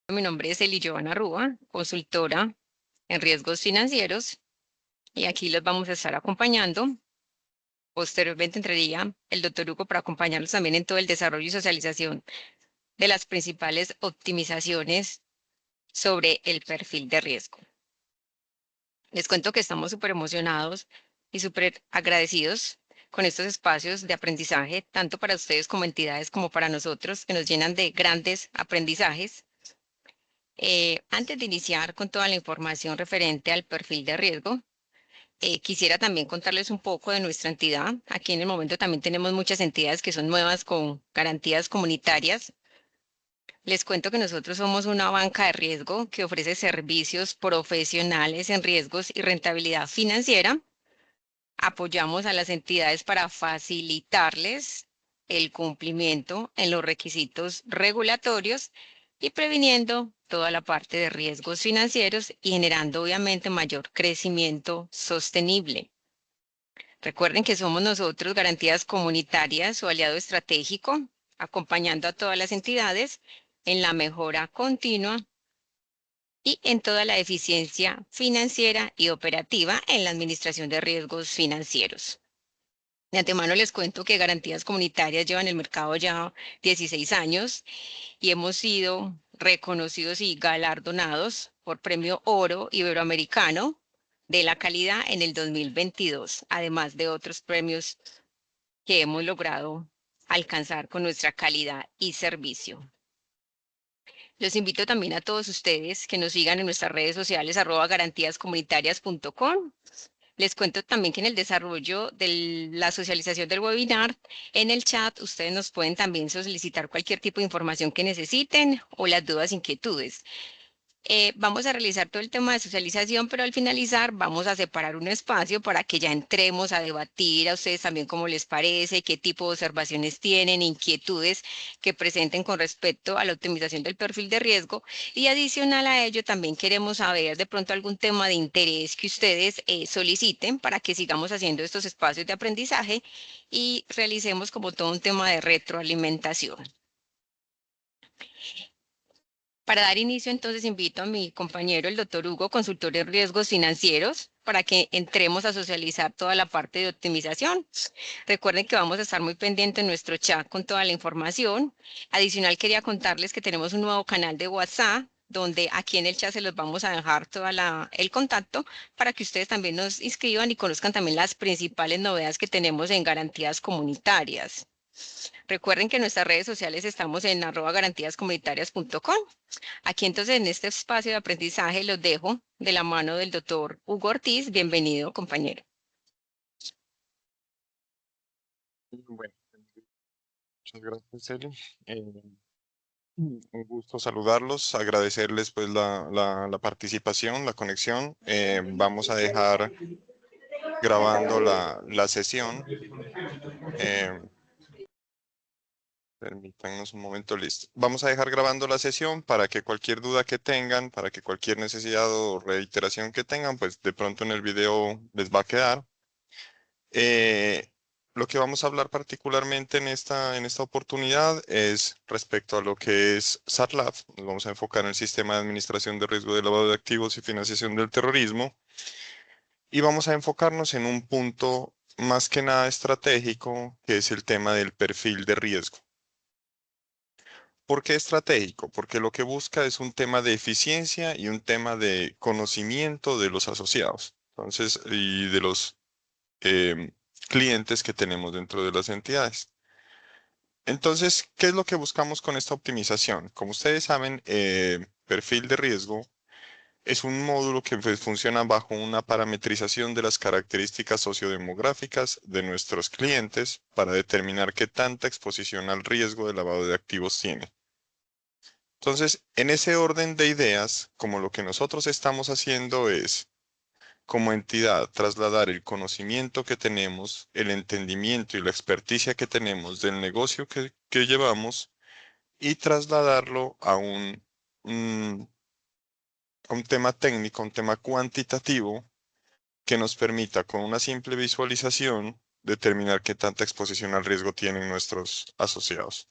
Mi nombre es Eli Giovanna Rúa, consultora en riesgos financieros, y aquí los vamos a estar acompañando. Posteriormente entraría el doctor Hugo para acompañarlos también en todo el desarrollo y socialización de las principales optimizaciones sobre el perfil de riesgo. Les cuento que estamos súper emocionados y súper agradecidos con estos espacios de aprendizaje, tanto para ustedes como entidades como para nosotros, que nos llenan de grandes aprendizajes. Antes de iniciar con toda la información referente al perfil de riesgo, quisiera también contarles un poco de nuestra entidad. Aquí en el momento también tenemos muchas entidades que son nuevas con garantías comunitarias. Les cuento que nosotros somos una banca de riesgo que ofrece servicios profesionales en riesgos y rentabilidad financiera. Apoyamos a las entidades para facilitarles el cumplimiento en los requisitos regulatorios y previniendo toda la parte de riesgos financieros y generando obviamente mayor crecimiento sostenible. Recuerden que somos nosotros Garantías Comunitarias, su aliado estratégico, acompañando a todas las entidades en la mejora continua y en toda la eficiencia financiera y operativa en la administración de riesgos financieros. De antemano les cuento que Garantías Comunitarias llevan en el mercado ya 16 años y hemos sido reconocidos y galardonados por Premio Oro Iberoamericano de la calidad en el 2022, además de otros premios que hemos logrado alcanzar con nuestra calidad y servicio. Los invito también a todos ustedes que nos sigan en nuestras redes sociales @garantiascomunitarias.com. Les cuento también que en el desarrollo de la socialización del webinar, en el chat, ustedes nos pueden también solicitar cualquier tipo de información que necesiten o las dudas, inquietudes. Vamos a realizar todo el tema de socialización, pero al finalizar vamos a separar un espacio para que ya entremos a debatir a ustedes también cómo les parece, qué tipo de observaciones tienen, inquietudes que presenten con respecto a la optimización del perfil de riesgo. Y adicional a ello, también queremos saber de pronto algún tema de interés que ustedes soliciten para que sigamos haciendo estos espacios de aprendizaje y realicemos como todo un tema de retroalimentación. Para dar inicio, entonces, invito a mi compañero, el doctor Hugo, consultor en riesgos financieros, para que entremos a socializar toda la parte de optimización. Recuerden que vamos a estar muy pendientes en nuestro chat con toda la información. Adicional, quería contarles que tenemos un nuevo canal de WhatsApp, donde aquí en el chat se los vamos a dejar todo el contacto para que ustedes también nos inscriban y conozcan también las principales novedades que tenemos en garantías comunitarias. Recuerden que en nuestras redes sociales estamos en @garantiascomunitarias.com. Aquí entonces en este espacio de aprendizaje los dejo de la mano del doctor Hugo Ortiz. Bienvenido, compañero. Bueno, muchas gracias, Eli. Un gusto saludarlos, agradecerles pues la participación, la conexión. Vamos a dejar grabando la sesión. Eh, Permítanos un momento, listo. Vamos a dejar grabando la sesión para que cualquier duda que tengan, para que cualquier necesidad o reiteración que tengan, pues de pronto en el video les va a quedar. Eh, lo que vamos a hablar particularmente en esta oportunidad es respecto a lo que es SARLAF. Nos vamos a enfocar en el Sistema de Administración de Riesgo de Lavado de Activos y Financiación del Terrorismo. Y vamos a enfocarnos en un punto más que nada estratégico, que es el tema del perfil de riesgo. ¿Por qué estratégico? Porque lo que busca es un tema de eficiencia y un tema de conocimiento de los asociados. Entonces, y de los clientes que tenemos dentro de las entidades. Entonces, ¿qué es lo que buscamos con esta optimización? Como ustedes saben, perfil de riesgo es un módulo que pues, funciona bajo una parametrización de las características sociodemográficas de nuestros clientes para determinar qué tanta exposición al riesgo de lavado de activos tiene. Entonces, en ese orden de ideas, como lo que nosotros estamos haciendo es como entidad trasladar el conocimiento que tenemos, el entendimiento y la experticia que tenemos del negocio que llevamos y trasladarlo a un tema técnico, a un tema cuantitativo que nos permita con una simple visualización determinar qué tanta exposición al riesgo tienen nuestros asociados.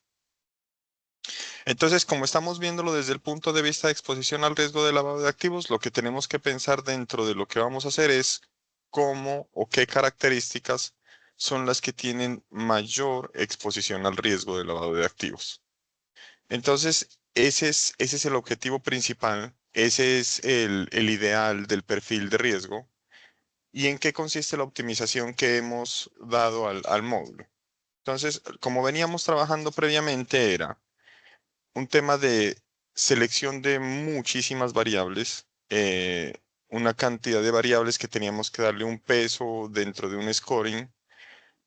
Entonces, como estamos viéndolo desde el punto de vista de exposición al riesgo de lavado de activos, lo que tenemos que pensar dentro de lo que vamos a hacer es cómo o qué características son las que tienen mayor exposición al riesgo de lavado de activos. Entonces, ese es el objetivo principal, ese es el ideal del perfil de riesgo. ¿Y en qué consiste la optimización que hemos dado al módulo? Entonces, como veníamos trabajando previamente, era un tema de selección de muchísimas variables, una cantidad de variables que teníamos que darle un peso dentro de un scoring,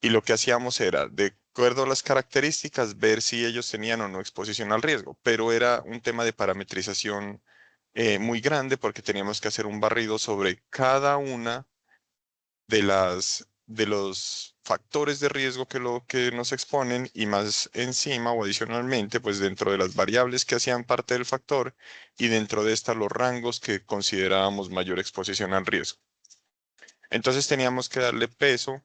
y lo que hacíamos era, de acuerdo a las características, ver si ellos tenían o no exposición al riesgo, pero era un tema de parametrización muy grande porque teníamos que hacer un barrido sobre cada una de los factores de riesgo que lo que nos exponen, y más encima o adicionalmente, pues dentro de las variables que hacían parte del factor, y dentro de estas los rangos que considerábamos mayor exposición al riesgo. Entonces teníamos que darle peso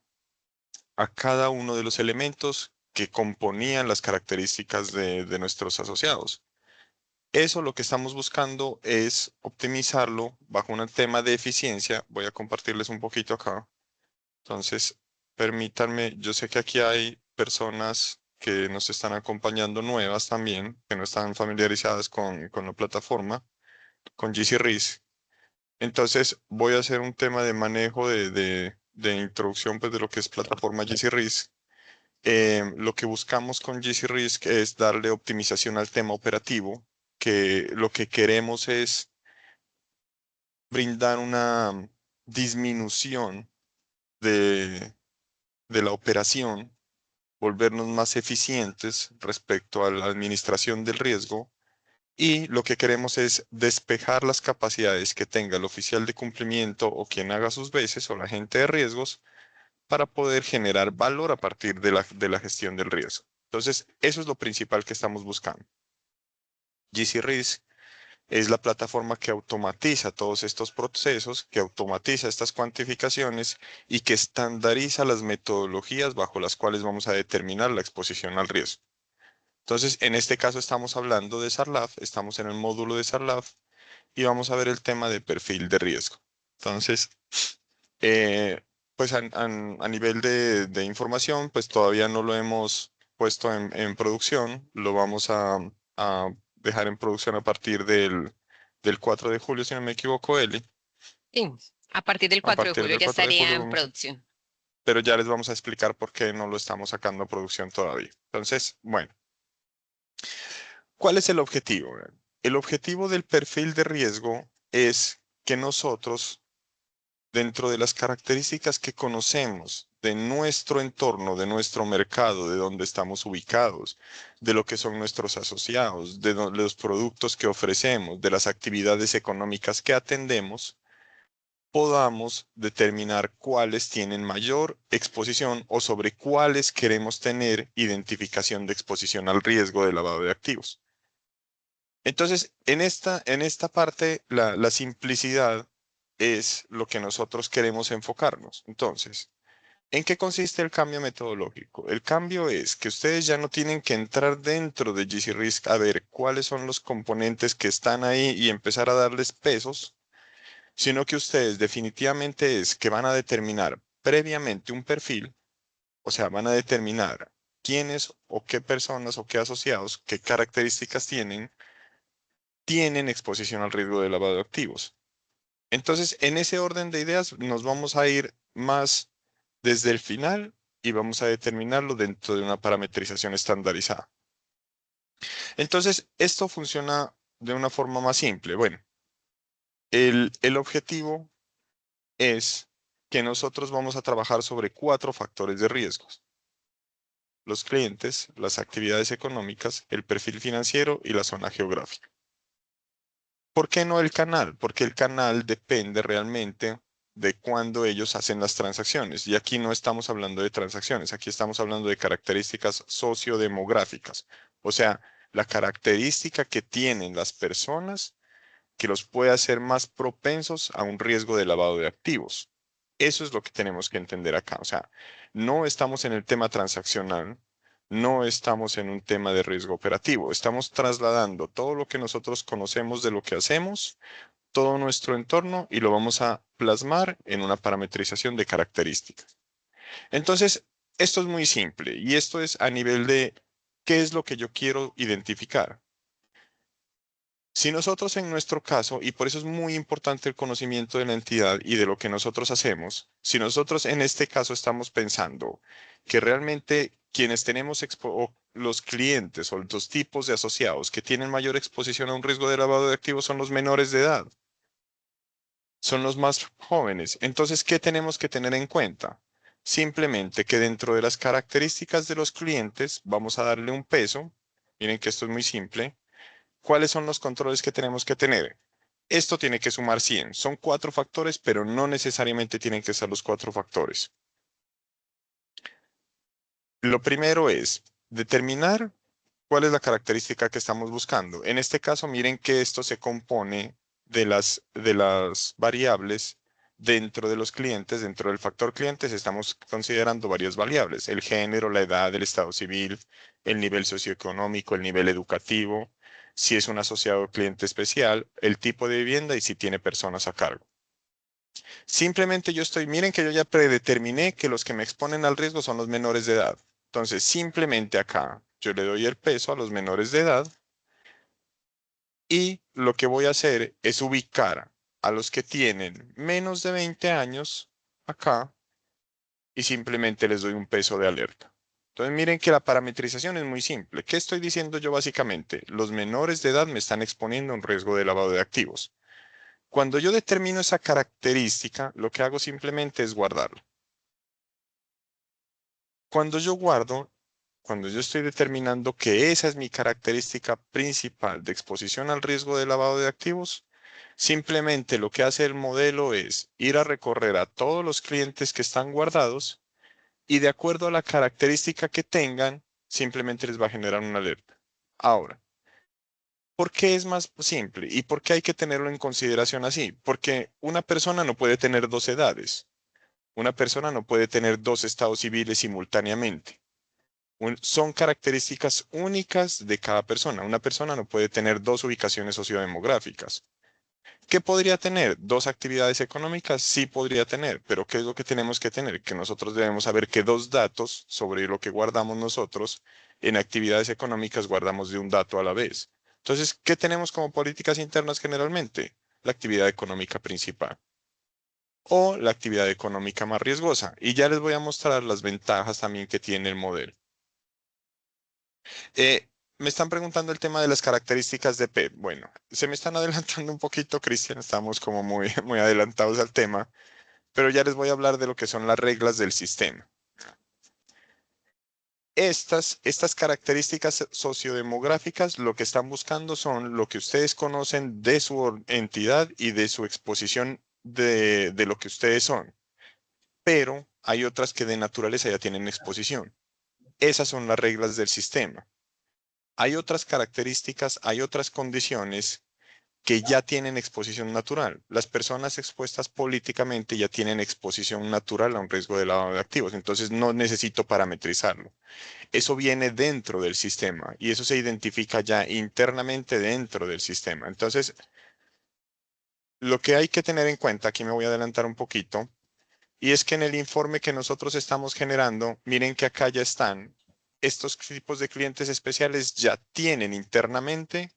a cada uno de los elementos que componían las características de nuestros asociados. Eso lo que estamos buscando es optimizarlo bajo un tema de eficiencia. Voy a compartirles un poquito acá. Entonces, permítanme, yo sé que aquí hay personas que nos están acompañando nuevas también, que no están familiarizadas con la plataforma, con GC Risk. Entonces, voy a hacer un tema de manejo de introducción pues, de lo que es plataforma GC Risk. Lo que buscamos con GC Risk es darle optimización al tema operativo, que lo que queremos es brindar una disminución de, de la operación, volvernos más eficientes respecto a la administración del riesgo, y lo que queremos es despejar las capacidades que tenga el oficial de cumplimiento o quien haga sus veces o la agente de riesgos para poder generar valor a partir de la gestión del riesgo. Entonces, eso es lo principal que estamos buscando. GC Risk es la plataforma que automatiza todos estos procesos, que automatiza estas cuantificaciones y que estandariza las metodologías bajo las cuales vamos a determinar la exposición al riesgo. Entonces, en este caso estamos hablando de SARLAF, estamos en el módulo de SARLAF y vamos a ver el tema de perfil de riesgo. Entonces, eh, pues a nivel de información, pues todavía no lo hemos puesto en producción, lo vamos a dejar en producción a partir del 4 de julio, si no me equivoco, Eli. Sí, a partir del A 4 de partir julio del ya 4 de estaría julio en vamos producción. pero ya les vamos a explicar por qué no lo estamos sacando a producción todavía. Entonces, bueno, ¿cuál es el objetivo? El objetivo del perfil de riesgo es que nosotros, dentro de las características que conocemos de nuestro entorno, de nuestro mercado, de dónde estamos ubicados, de lo que son nuestros asociados, de los productos que ofrecemos, de las actividades económicas que atendemos, podamos determinar cuáles tienen mayor exposición o sobre cuáles queremos tener identificación de exposición al riesgo de lavado de activos. Entonces, en esta parte, la simplicidad es lo que nosotros queremos enfocarnos. Entonces, ¿en qué consiste el cambio metodológico? El cambio es que ustedes ya no tienen que entrar dentro de GC Risk a ver cuáles son los componentes que están ahí y empezar a darles pesos, sino que ustedes definitivamente es que van a determinar previamente un perfil, o sea, van a determinar quiénes o qué personas o qué asociados, qué características tienen exposición al riesgo de lavado de activos. Entonces, en ese orden de ideas nos vamos a ir más desde el final y vamos a determinarlo dentro de una parametrización estandarizada. Entonces, esto funciona de una forma más simple. Bueno, el objetivo es que nosotros vamos a trabajar sobre 4 factores de riesgos: los clientes, las actividades económicas, el perfil financiero y la zona geográfica. ¿Por qué no el canal? Porque el canal depende realmente de cuándo ellos hacen las transacciones. Y aquí no estamos hablando de transacciones, aquí estamos hablando de características sociodemográficas. O sea, la característica que tienen las personas que los puede hacer más propensos a un riesgo de lavado de activos. Eso es lo que tenemos que entender acá. O sea, no estamos en el tema transaccional, No estamos en un tema de riesgo operativo. Estamos trasladando todo lo que nosotros conocemos de lo que hacemos, todo nuestro entorno, y lo vamos a plasmar en una parametrización de características. Entonces, esto es muy simple y esto es a nivel de qué es lo que yo quiero identificar. Si nosotros en nuestro caso, y por eso es muy importante el conocimiento de la entidad y de lo que nosotros hacemos, si nosotros en este caso estamos pensando que realmente quienes tenemos o los clientes o los tipos de asociados que tienen mayor exposición a un riesgo de lavado de activos son los menores de edad, son los más jóvenes. Entonces, ¿qué tenemos que tener en cuenta? Simplemente que dentro de las características de los clientes vamos a darle un peso. Miren que esto es muy simple. ¿Cuáles son los controles que tenemos que tener? Esto tiene que sumar 100. Son 4 factores, pero no necesariamente tienen que ser los 4 factores. Lo primero es determinar cuál es la característica que estamos buscando. En este caso, miren que esto se compone de las variables dentro de los clientes. Dentro del factor clientes estamos considerando varias variables: el género, la edad, el estado civil, el nivel socioeconómico, el nivel educativo, si es un asociado cliente especial, el tipo de vivienda y si tiene personas a cargo. Simplemente miren que yo ya predeterminé que los que me exponen al riesgo son los menores de edad. Entonces, simplemente acá yo le doy el peso a los menores de edad y lo que voy a hacer es ubicar a los que tienen menos de 20 años acá y simplemente les doy un peso de alerta. Entonces, miren que la parametrización es muy simple. ¿Qué estoy diciendo yo básicamente? Los menores de edad me están exponiendo a un riesgo de lavado de activos. Cuando yo determino esa característica, lo que hago simplemente es guardarlo. Cuando yo guardo, cuando yo estoy determinando que esa es mi característica principal de exposición al riesgo de lavado de activos, simplemente lo que hace el modelo es ir a recorrer a todos los clientes que están guardados y de acuerdo a la característica que tengan, simplemente les va a generar una alerta. Ahora, ¿por qué es más simple y por qué hay que tenerlo en consideración así? Porque una persona no puede tener dos edades. Una persona no puede tener dos estados civiles simultáneamente. Son características únicas de cada persona. Una persona no puede tener dos ubicaciones sociodemográficas. ¿Qué podría tener? ¿Dos actividades económicas? Sí podría tener, pero ¿qué es lo que tenemos que tener? Que nosotros debemos saber que dos datos sobre lo que guardamos nosotros en actividades económicas guardamos de un dato a la vez. Entonces, ¿qué tenemos como políticas internas generalmente? La actividad económica principal o la actividad económica más riesgosa. Y ya les voy a mostrar las ventajas también que tiene el modelo. Me están preguntando el tema de las características de PEP. Bueno, se me están adelantando un poquito, Cristian, estamos como muy, muy adelantados al tema, pero ya les voy a hablar de lo que son las reglas del sistema. Estas características sociodemográficas lo que están buscando son lo que ustedes conocen de su entidad y de su exposición de lo que ustedes son, pero hay otras que de naturaleza ya tienen exposición. Esas son las reglas del sistema. Hay otras características, hay otras condiciones que ya tienen exposición natural. Las personas expuestas políticamente ya tienen exposición natural a un riesgo de lavado de activos, entonces no necesito parametrizarlo. Eso viene dentro del sistema y eso se identifica ya internamente dentro del sistema. Entonces, lo que hay que tener en cuenta, aquí me voy a adelantar un poquito, y es que en el informe que nosotros estamos generando, miren que acá ya están, estos tipos de clientes especiales ya tienen internamente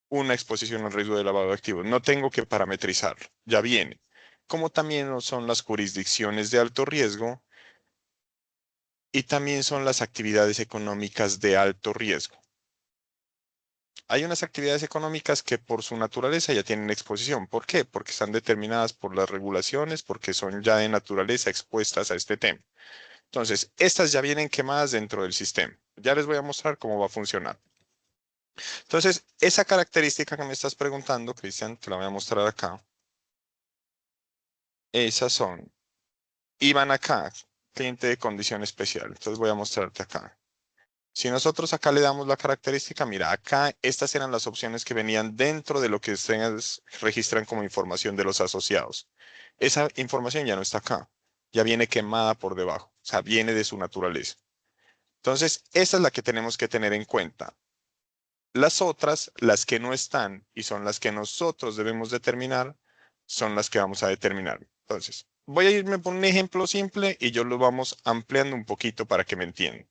una exposición al riesgo de lavado de activos. No tengo que parametrizarlo, ya viene. Como también lo son las jurisdicciones de alto riesgo y también son las actividades económicas de alto riesgo. Hay unas actividades económicas que por su naturaleza ya tienen exposición. ¿Por qué? Porque están determinadas por las regulaciones, porque son ya de naturaleza expuestas a este tema. Entonces, estas ya vienen quemadas dentro del sistema. Ya les voy a mostrar cómo va a funcionar. Entonces, esa característica que me estás preguntando, Cristian, te la voy a mostrar acá. Esas son. Y van acá, cliente de condición especial. Entonces voy a mostrarte acá. Si nosotros acá le damos la característica, mira, acá estas eran las opciones que venían dentro de lo que ustedes registran como información de los asociados. Esa información ya no está acá, ya viene quemada por debajo, o sea, viene de su naturaleza. Entonces, esa es la que tenemos que tener en cuenta. Las otras, las que no están y son las que nosotros debemos determinar, son las que vamos a determinar. Entonces, voy a irme por un ejemplo simple y yo lo vamos ampliando un poquito para que me entiendan.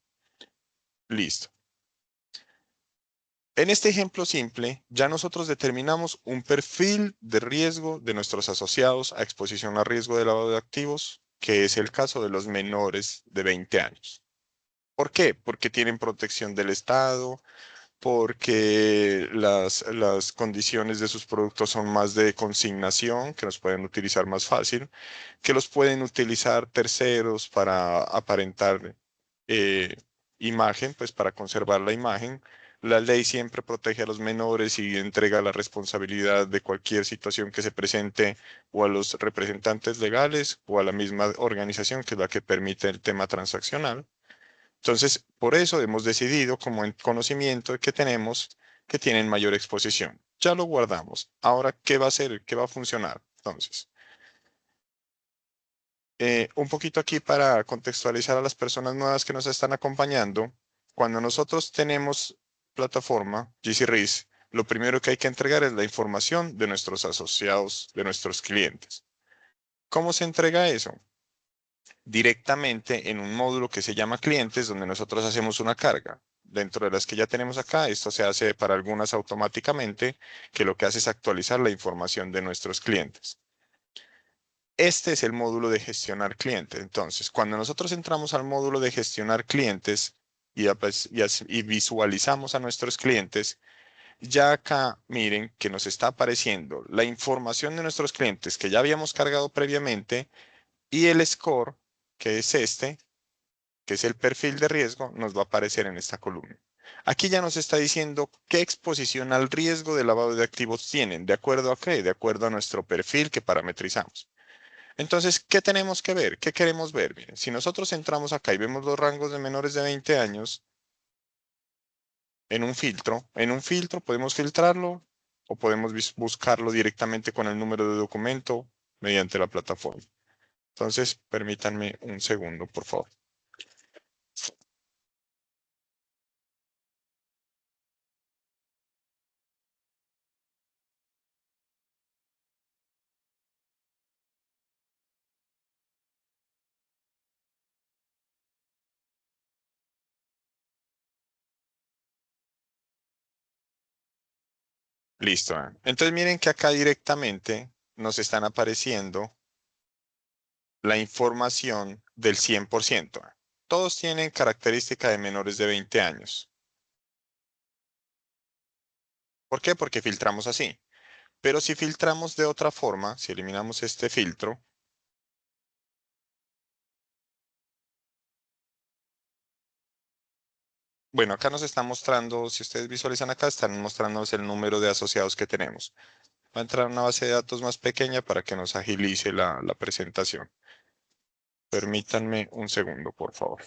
Listo. En este ejemplo simple, ya nosotros determinamos un perfil de riesgo de nuestros asociados a exposición a riesgo de lavado de activos, que es el caso de los menores de 20 años. ¿Por qué? Porque tienen protección del Estado, porque las condiciones de sus productos son más de consignación, que los pueden utilizar más fácil, que los pueden utilizar terceros para aparentar eh, imagen, pues para conservar la imagen. La ley siempre protege a los menores y entrega la responsabilidad de cualquier situación que se presente o a los representantes legales o a la misma organización que es la que permite el tema transaccional. Entonces, por eso hemos decidido, como en conocimiento que tenemos, que tienen mayor exposición. Ya lo guardamos. Ahora, ¿qué va a hacer? ¿Qué va a funcionar? Entonces, un poquito aquí para contextualizar a las personas nuevas que nos están acompañando. Cuando nosotros tenemos plataforma GC lo primero que hay que entregar es la información de nuestros asociados, de nuestros clientes. ¿Cómo se entrega eso? Directamente en un módulo que se llama clientes, donde nosotros hacemos una carga. Dentro de las que ya tenemos acá, esto se hace para algunas automáticamente, que lo que hace es actualizar la información de nuestros clientes. Este es el módulo de gestionar clientes. Entonces, cuando nosotros entramos al módulo de gestionar clientes y visualizamos a nuestros clientes, ya acá miren que nos está apareciendo la información de nuestros clientes que ya habíamos cargado previamente y el score, que es este, que es el perfil de riesgo, nos va a aparecer en esta columna. Aquí ya nos está diciendo qué exposición al riesgo de lavado de activos tienen, de acuerdo a qué, de acuerdo a nuestro perfil que parametrizamos. Entonces, ¿qué tenemos que ver? ¿Qué queremos ver? Miren, si nosotros entramos acá y vemos los rangos de menores de 20 años en un filtro podemos filtrarlo o podemos buscarlo directamente con el número de documento mediante la plataforma. Entonces, permítanme un segundo, por favor. Listo. Entonces miren que acá directamente nos están apareciendo la información del 100%. Todos tienen característica de menores de 20 años. ¿Por qué? Porque filtramos así. Pero si filtramos de otra forma, si eliminamos este filtro, bueno, acá nos está mostrando, si ustedes visualizan acá, están mostrándonos el número de asociados que tenemos. Va a entrar una base de datos más pequeña para que nos agilice la presentación. Permítanme un segundo, por favor.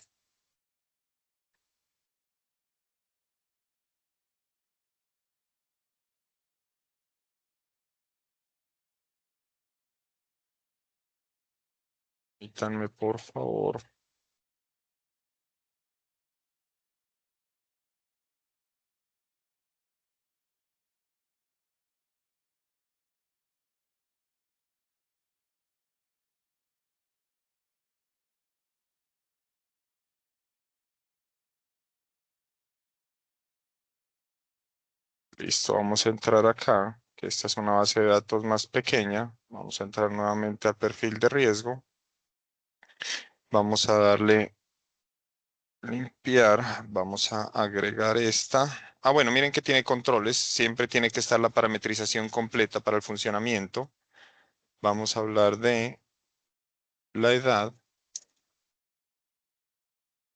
Permítanme, por favor. Listo, vamos a entrar acá, que esta es una base de datos más pequeña. Vamos a entrar nuevamente al perfil de riesgo. Vamos a darle limpiar. Vamos a agregar esta. Ah, bueno, miren que tiene controles. Siempre tiene que estar la parametrización completa para el funcionamiento. Vamos a hablar de la edad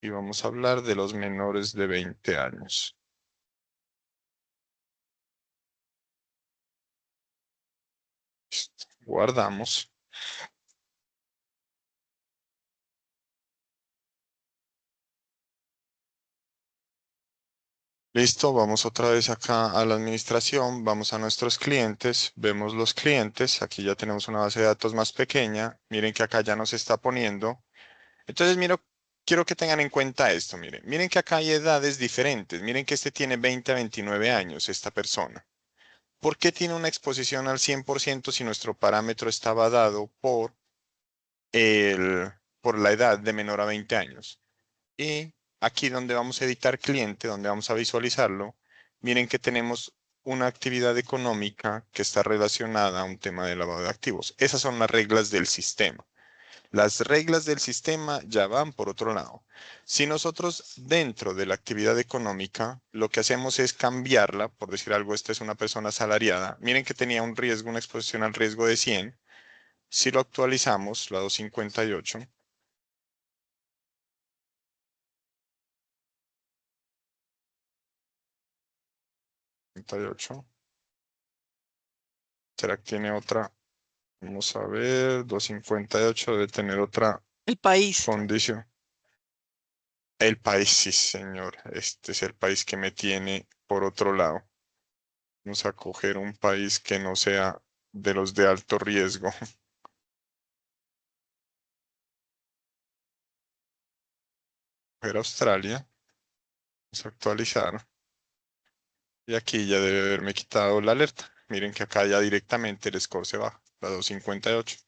y vamos a hablar de los menores de 20 años. Guardamos. Listo, vamos otra vez acá a la administración, vamos a nuestros clientes, vemos los clientes, aquí ya tenemos una base de datos más pequeña, miren que acá ya nos está poniendo. Entonces, quiero que tengan en cuenta esto, miren. Miren que acá hay edades diferentes. Miren que este tiene 20 a 29 años, esta persona. ¿Por qué tiene una exposición al 100% si nuestro parámetro estaba dado el, por la edad de menor a 20 años? Y aquí donde vamos a editar cliente, donde vamos a visualizarlo, miren que tenemos una actividad económica que está relacionada a un tema de lavado de activos. Esas son las reglas del sistema. Las reglas del sistema ya van por otro lado. Si nosotros dentro de la actividad económica lo que hacemos es cambiarla, por decir algo, esta es una persona asalariada, miren que tenía un riesgo, una exposición al riesgo de 100. Si lo actualizamos, la 258, 58, ¿será que tiene otra? Vamos a ver, 258 debe tener otra El país. condición. El país, sí, señor. Este es el país que me tiene por otro lado. Vamos a coger un país que no sea de los de alto riesgo. Coger Australia. Vamos a actualizar. Y aquí ya debe haberme quitado la alerta. Miren que acá ya directamente el score se baja, la 258.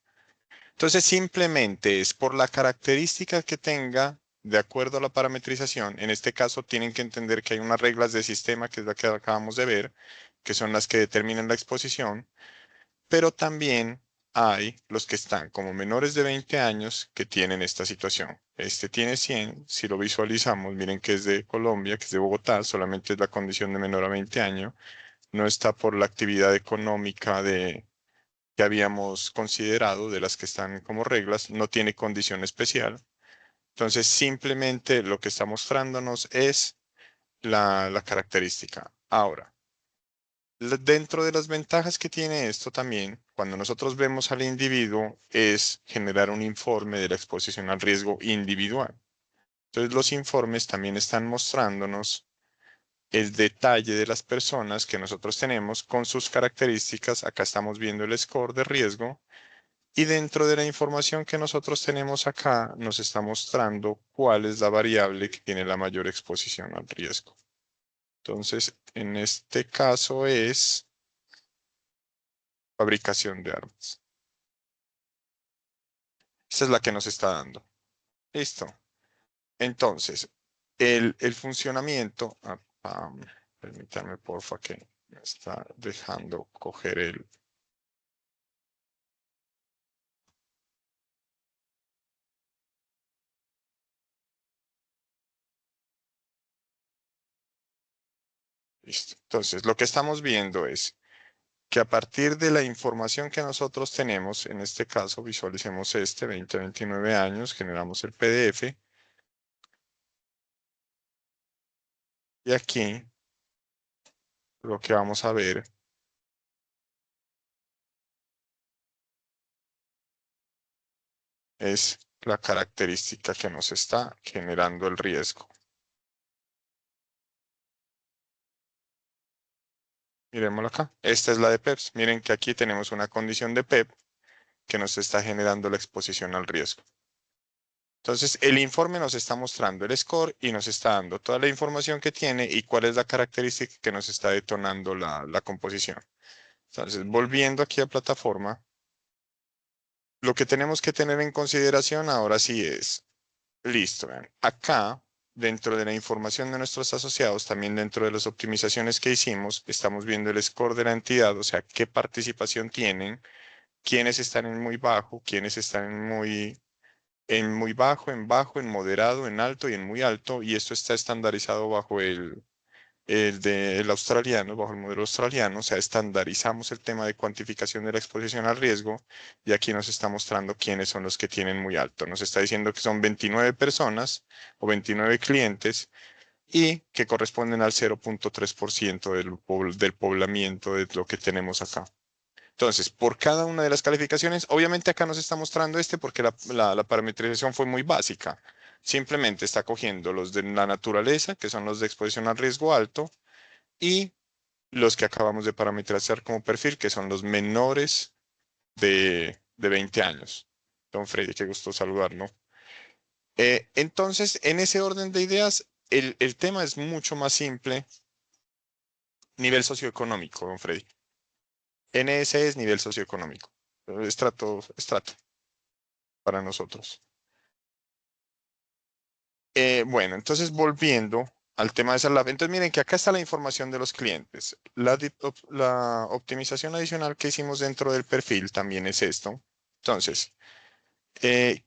Entonces simplemente es por la característica que tenga, de acuerdo a la parametrización. En este caso tienen que entender que hay unas reglas de sistema, que es la que acabamos de ver, que son las que determinan la exposición, pero también hay los que están como menores de 20 años que tienen esta situación. Este tiene 100, si lo visualizamos, miren que es de Colombia, que es de Bogotá, solamente es la condición de menor a 20 años, no está por la actividad económica que habíamos considerado, de las que están como reglas, no tiene condición especial. Entonces, simplemente lo que está mostrándonos es la característica. Ahora, dentro de las ventajas que tiene esto también, cuando nosotros vemos al individuo, es generar un informe de la exposición al riesgo individual. Entonces, los informes también están mostrándonos el detalle de las personas que nosotros tenemos con sus características. Acá estamos viendo el score de riesgo. Y dentro de la información que nosotros tenemos acá, nos está mostrando cuál es la variable que tiene la mayor exposición al riesgo. Entonces, en este caso es fabricación de armas. Esta es la que nos está dando. Listo. Entonces, el funcionamiento, permítanme porfa que me está dejando coger el... Listo. Entonces, lo que estamos viendo es que a partir de la información que nosotros tenemos, en este caso visualicemos 20 a 29 años, generamos el PDF. Y aquí lo que vamos a ver es la característica que nos está generando el riesgo. Miremoslo acá. Esta es la de PEPs. Miren que aquí tenemos una condición de PEP que nos está generando la exposición al riesgo. Entonces, el informe nos está mostrando el score y nos está dando toda la información que tiene y cuál es la característica que nos está detonando la composición. Entonces, volviendo aquí a plataforma, lo que tenemos que tener en consideración ahora sí es, listo, vean, acá, dentro de la información de nuestros asociados, también dentro de las optimizaciones que hicimos, estamos viendo el score de la entidad, o sea, qué participación tienen, quiénes están en muy bajo, quiénes están en muy bajo, en moderado, en alto y en muy alto, y esto está estandarizado bajo el australiano, bajo el modelo australiano. O sea, estandarizamos el tema de cuantificación de la exposición al riesgo, y aquí nos está mostrando quiénes son los que tienen muy alto. Nos está diciendo que son 29 personas o 29 clientes y que corresponden al 0.3% del poblamiento de lo que tenemos acá. Entonces, por cada una de las calificaciones, obviamente acá nos está mostrando porque la parametrización fue muy básica. Simplemente está cogiendo los de la naturaleza, que son los de exposición al riesgo alto, y los que acabamos de parametrizar como perfil, que son los menores de 20 años. Don Freddy, qué gusto saludarlo. Entonces, en ese orden de ideas, el tema es mucho más simple. Nivel socioeconómico, don Freddy. NS es nivel socioeconómico. Estrato para nosotros. Bueno, entonces volviendo al tema de Salab. Entonces miren que acá está la información de los clientes. La optimización adicional que hicimos dentro del perfil también es esto. Entonces, eh,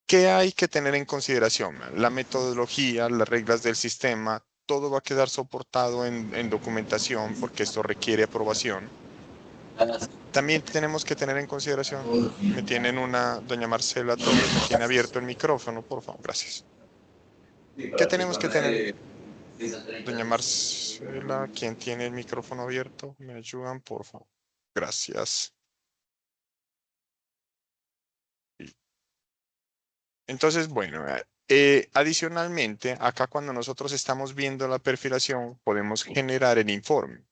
¿qué hay que tener en consideración? La metodología, las reglas del sistema, todo va a quedar soportado en documentación porque esto requiere aprobación. También tenemos que tener en consideración, me tienen doña Marcela Torres, me tiene abierto el micrófono, por favor, gracias. ¿Qué tenemos que tener? Doña Marcela, ¿quién tiene el micrófono abierto? ¿Me ayudan, por favor? Gracias. Entonces, bueno, adicionalmente, acá cuando nosotros estamos viendo la perfilación, podemos generar el informe.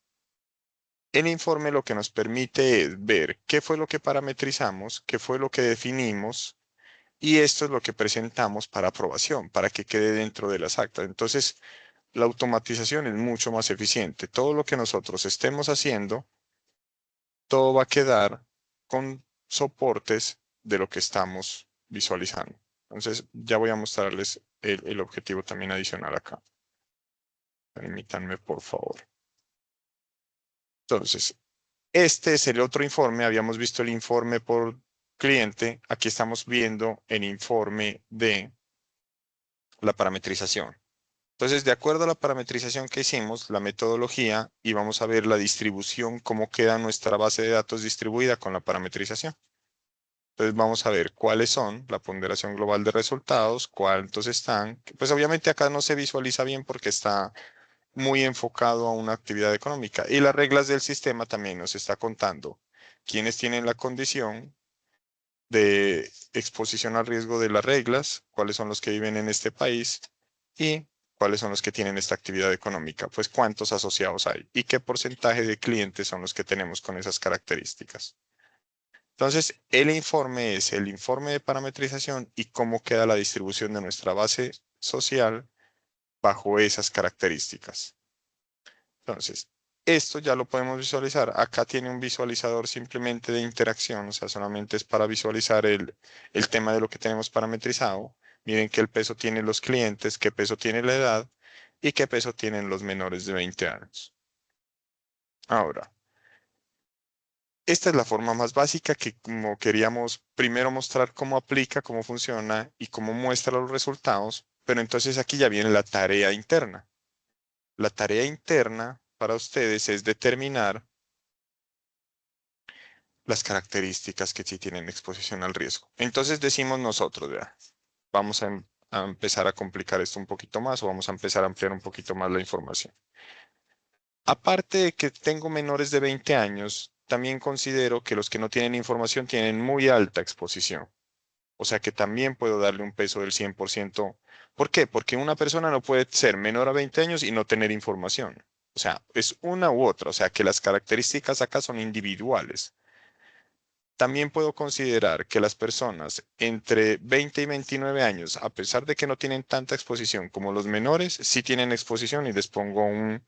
El informe lo que nos permite es ver qué fue lo que parametrizamos, qué fue lo que definimos, y esto es lo que presentamos para aprobación, para que quede dentro de las actas. Entonces, la automatización es mucho más eficiente. Todo lo que nosotros estemos haciendo, todo va a quedar con soportes de lo que estamos visualizando. Entonces, ya voy a mostrarles el objetivo también adicional acá. Permítanme, por favor. Entonces, este es el otro informe. Habíamos visto el informe por cliente. Aquí estamos viendo el informe de la parametrización. Entonces, de acuerdo a la parametrización que hicimos, la metodología, y vamos a ver la distribución, cómo queda nuestra base de datos distribuida con la parametrización. Entonces, vamos a ver cuáles son la ponderación global de resultados, cuántos están. Pues obviamente acá no se visualiza bien porque está muy enfocado a una actividad económica. Y las reglas del sistema también nos está contando quiénes tienen la condición de exposición al riesgo de las reglas, cuáles son los que viven en este país y cuáles son los que tienen esta actividad económica, pues cuántos asociados hay y qué porcentaje de clientes son los que tenemos con esas características. Entonces, el informe es el informe de parametrización y cómo queda la distribución de nuestra base social bajo esas características. Entonces, esto ya lo podemos visualizar. Acá tiene un visualizador simplemente de interacción, o sea, solamente es para visualizar el tema de lo que tenemos parametrizado. Miren qué peso tienen los clientes, qué peso tiene la edad y qué peso tienen los menores de 20 años. Ahora, esta es la forma más básica que como queríamos primero mostrar cómo aplica, cómo funciona y cómo muestra los resultados, pero entonces aquí ya viene la tarea interna. La tarea interna para ustedes es determinar las características que sí tienen exposición al riesgo. Entonces decimos nosotros, ya, vamos a empezar a complicar esto un poquito más o vamos a empezar a ampliar un poquito más la información. Aparte de que tengo menores de 20 años, también considero que los que no tienen información tienen muy alta exposición. O sea que también puedo darle un peso del 100%. ¿Por qué? Porque una persona no puede ser menor a 20 años y no tener información. O sea, es una u otra. O sea que las características acá son individuales. También puedo considerar que las personas entre 20 y 29 años, a pesar de que no tienen tanta exposición como los menores, sí tienen exposición y les pongo un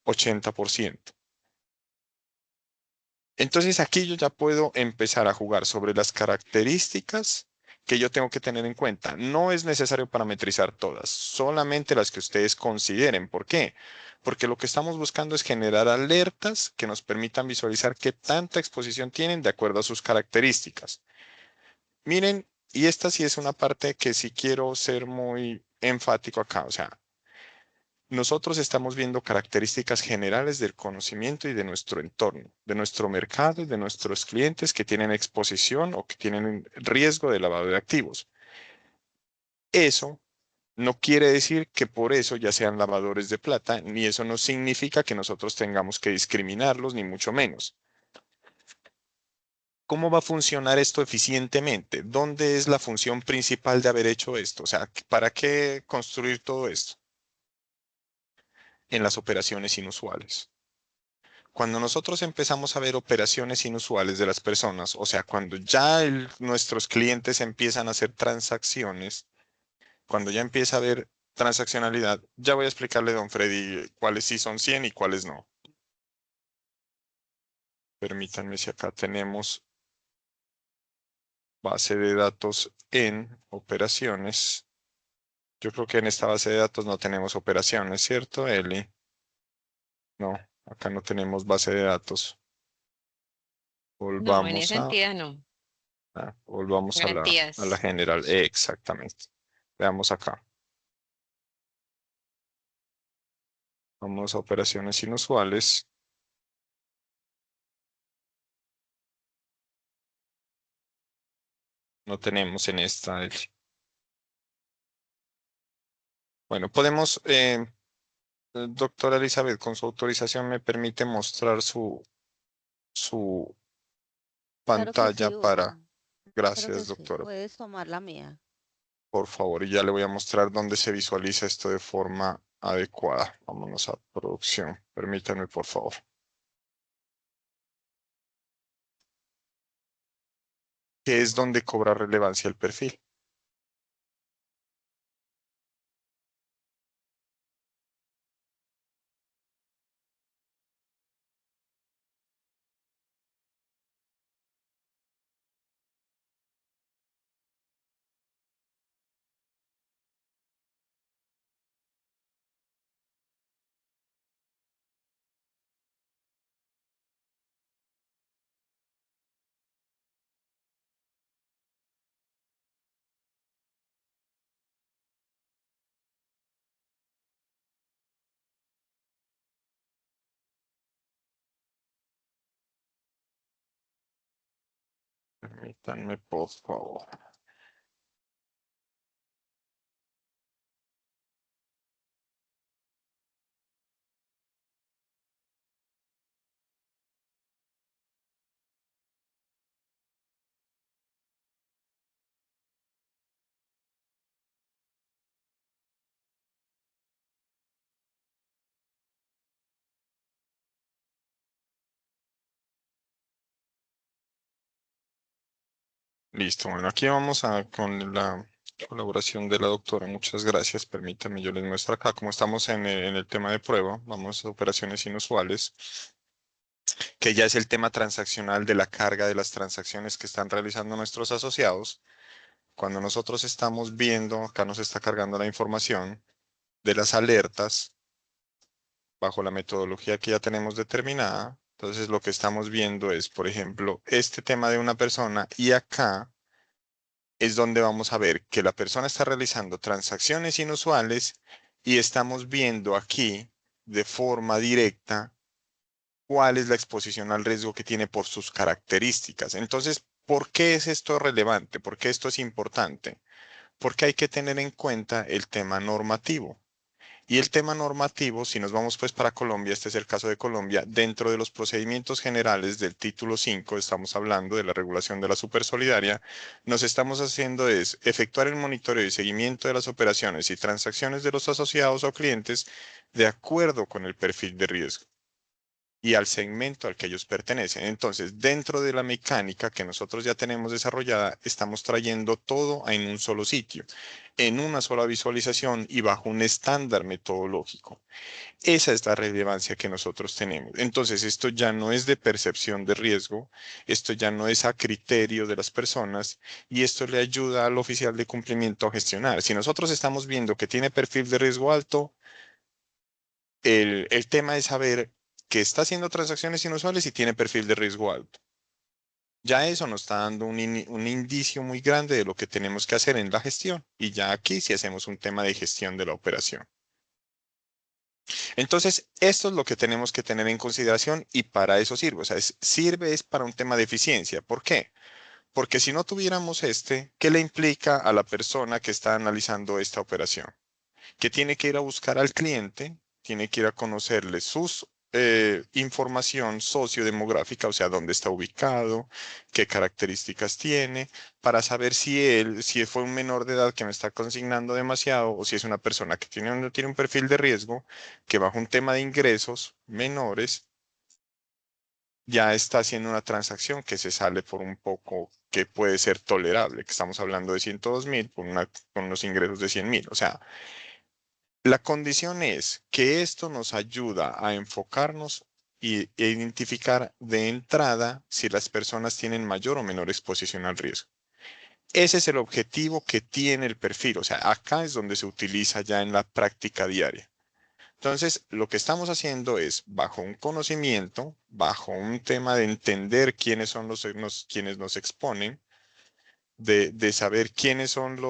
80%. Entonces aquí yo ya puedo empezar a jugar sobre las características que yo tengo que tener en cuenta. No es necesario parametrizar todas, solamente las que ustedes consideren. ¿Por qué? Porque lo que estamos buscando es generar alertas que nos permitan visualizar qué tanta exposición tienen de acuerdo a sus características. Miren, y esta sí es una parte que sí quiero ser muy enfático acá. O sea, nosotros estamos viendo características generales del conocimiento y de nuestro entorno, de nuestro mercado y de nuestros clientes que tienen exposición o que tienen riesgo de lavado de activos. Eso no quiere decir que por eso ya sean lavadores de plata, ni eso no significa que nosotros tengamos que discriminarlos, ni mucho menos. ¿Cómo va a funcionar esto eficientemente? ¿Dónde es la función principal de haber hecho esto? O sea, ¿para qué construir todo esto? En las operaciones inusuales. Cuando nosotros empezamos a ver operaciones inusuales de las personas, o sea, cuando ya nuestros clientes empiezan a hacer transacciones, cuando ya empieza a haber transaccionalidad, ya voy a explicarle a don Freddy cuáles sí son 100 y cuáles no. Permítanme si acá tenemos base de datos en operaciones. Yo creo que en esta base de datos no tenemos operaciones, ¿cierto, Eli? No, acá no tenemos base de datos. No, en Volvamos esa a, entidad no. volvamos a la Garantías. general. Exactamente. Veamos acá. Vamos a operaciones inusuales. No tenemos en esta, Eli. Bueno, podemos, doctora Elizabeth, con su autorización me permite mostrar su Claro que pantalla sí, para... Hugo. Claro que Gracias, sí. doctora. Puedes tomar la mía. Por favor, y ya le voy a mostrar dónde se visualiza esto de forma adecuada. Vámonos a producción. Permítanme, por favor. ¿Qué es donde cobra relevancia el perfil? Permítanme, por favor. Listo, bueno, aquí vamos con la colaboración de la doctora. Muchas gracias. Permítame, yo les muestro acá. Como estamos en el tema de prueba, vamos a operaciones inusuales, que ya es el tema transaccional de la carga de las transacciones que están realizando nuestros asociados. Cuando nosotros estamos viendo, acá nos está cargando la información de las alertas bajo la metodología que ya tenemos determinada. Entonces lo que estamos viendo es, por ejemplo, este tema de una persona y acá es donde vamos a ver que la persona está realizando transacciones inusuales y estamos viendo aquí de forma directa cuál es la exposición al riesgo que tiene por sus características. Entonces, ¿por qué es esto relevante? ¿Por qué esto es importante? Porque hay que tener en cuenta el tema normativo. Y el tema normativo, si nos vamos pues para Colombia, este es el caso de Colombia, dentro de los procedimientos generales del título 5, estamos hablando de la regulación de la supersolidaria, nos estamos haciendo es efectuar el monitoreo y seguimiento de las operaciones y transacciones de los asociados o clientes de acuerdo con el perfil de riesgo y al segmento al que ellos pertenecen. Entonces, dentro de la mecánica que nosotros ya tenemos desarrollada, estamos trayendo todo en un solo sitio, en una sola visualización y bajo un estándar metodológico. Esa es la relevancia que nosotros tenemos. Entonces, esto ya no es de percepción de riesgo, esto ya no es a criterio de las personas y esto le ayuda al oficial de cumplimiento a gestionar. Si nosotros estamos viendo que tiene perfil de riesgo alto, el tema es saber que está haciendo transacciones inusuales y tiene perfil de riesgo alto. Ya eso nos está dando un indicio muy grande de lo que tenemos que hacer en la gestión. Y ya aquí sí hacemos un tema de gestión de la operación. Entonces, esto es lo que tenemos que tener en consideración y para eso sirve. O sea, sirve es para un tema de eficiencia. ¿Por qué? Porque si no tuviéramos este, ¿qué le implica a la persona que está analizando esta operación? Que tiene que ir a buscar al cliente, tiene que ir a conocerle sus información sociodemográfica, o sea, dónde está ubicado, qué características tiene, para saber si fue un menor de edad que me está consignando demasiado o si es una persona que tiene un perfil de riesgo, que bajo un tema de ingresos menores ya está haciendo una transacción que se sale por un poco que puede ser tolerable, que estamos hablando de 102.000 con unos ingresos de 100.000. O sea, la condición es que esto nos ayuda a enfocarnos e identificar de entrada si las personas tienen mayor o menor exposición al riesgo. Ese es el objetivo que tiene el perfil. O sea, acá es donde se utiliza ya en la práctica diaria. Entonces, lo que estamos haciendo es, bajo un conocimiento, bajo un tema de entender quiénes son quienes nos exponen, de saber quiénes son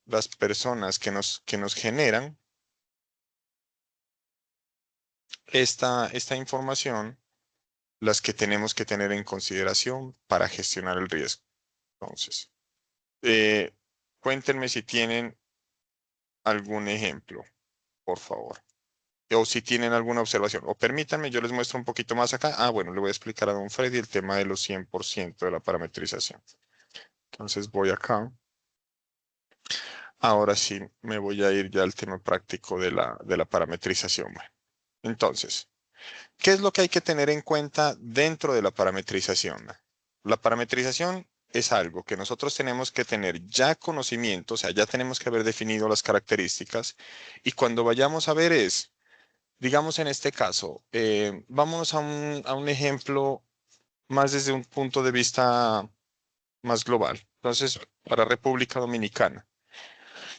las personas que nos generan esta información, las que tenemos que tener en consideración para gestionar el riesgo. Entonces, eh, cuéntenme si tienen algún ejemplo, por favor. O si tienen alguna observación. O permítanme, yo les muestro un poquito más acá. Ah, bueno, le voy a explicar a don Freddy el tema de los 100% de la parametrización. Entonces voy acá. Ahora sí, me voy a ir ya al tema práctico de la parametrización. Bueno, entonces, ¿qué es lo que hay que tener en cuenta dentro de la parametrización? La parametrización es algo que nosotros tenemos que tener ya conocimiento, o sea, ya tenemos que haber definido las características y cuando vayamos a ver es, digamos en este caso, vámonos a un ejemplo más desde un punto de vista más global. Entonces, para República Dominicana.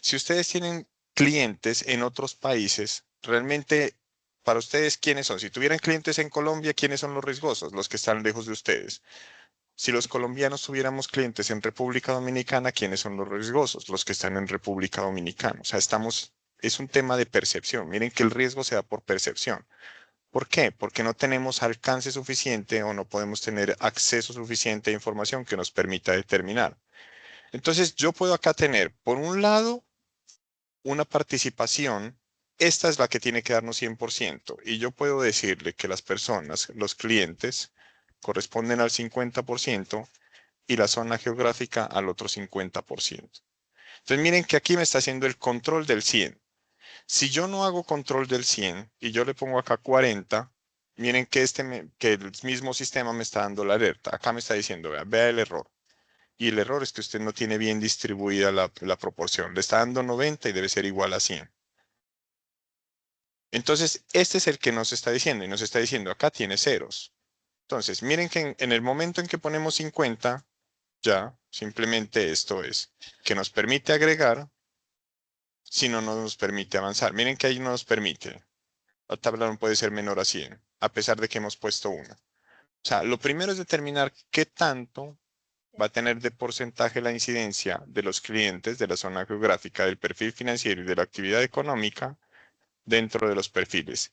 Si ustedes tienen clientes en otros países, realmente para ustedes, ¿quiénes son? Si tuvieran clientes en Colombia, ¿quiénes son los riesgosos? Los que están lejos de ustedes. Si los colombianos tuviéramos clientes en República Dominicana, ¿quiénes son los riesgosos? Los que están en República Dominicana. O sea, es un tema de percepción. Miren que el riesgo se da por percepción. ¿Por qué? Porque no tenemos alcance suficiente o no podemos tener acceso suficiente a información que nos permita determinar. Entonces, yo puedo acá tener, por un lado, una participación, esta es la que tiene que darnos 100%, y yo puedo decirle que las personas, los clientes, corresponden al 50% y la zona geográfica al otro 50%. Entonces miren que aquí me está haciendo el control del 100. Si yo no hago control del 100 y yo le pongo acá 40, miren que, que el mismo sistema me está dando la alerta. Acá me está diciendo, vea el error. Y el error es que usted no tiene bien distribuida la proporción. Le está dando 90 y debe ser igual a 100. Entonces, este es el que nos está diciendo y nos está diciendo, acá tiene ceros. Entonces, miren que en el momento en que ponemos 50, ya simplemente esto es que nos permite agregar, si no nos permite avanzar. Miren que ahí no nos permite. La tabla no puede ser menor a 100, a pesar de que hemos puesto 1. O sea, lo primero es determinar qué tanto va a tener de porcentaje la incidencia de los clientes de la zona geográfica, del perfil financiero y de la actividad económica dentro de los perfiles.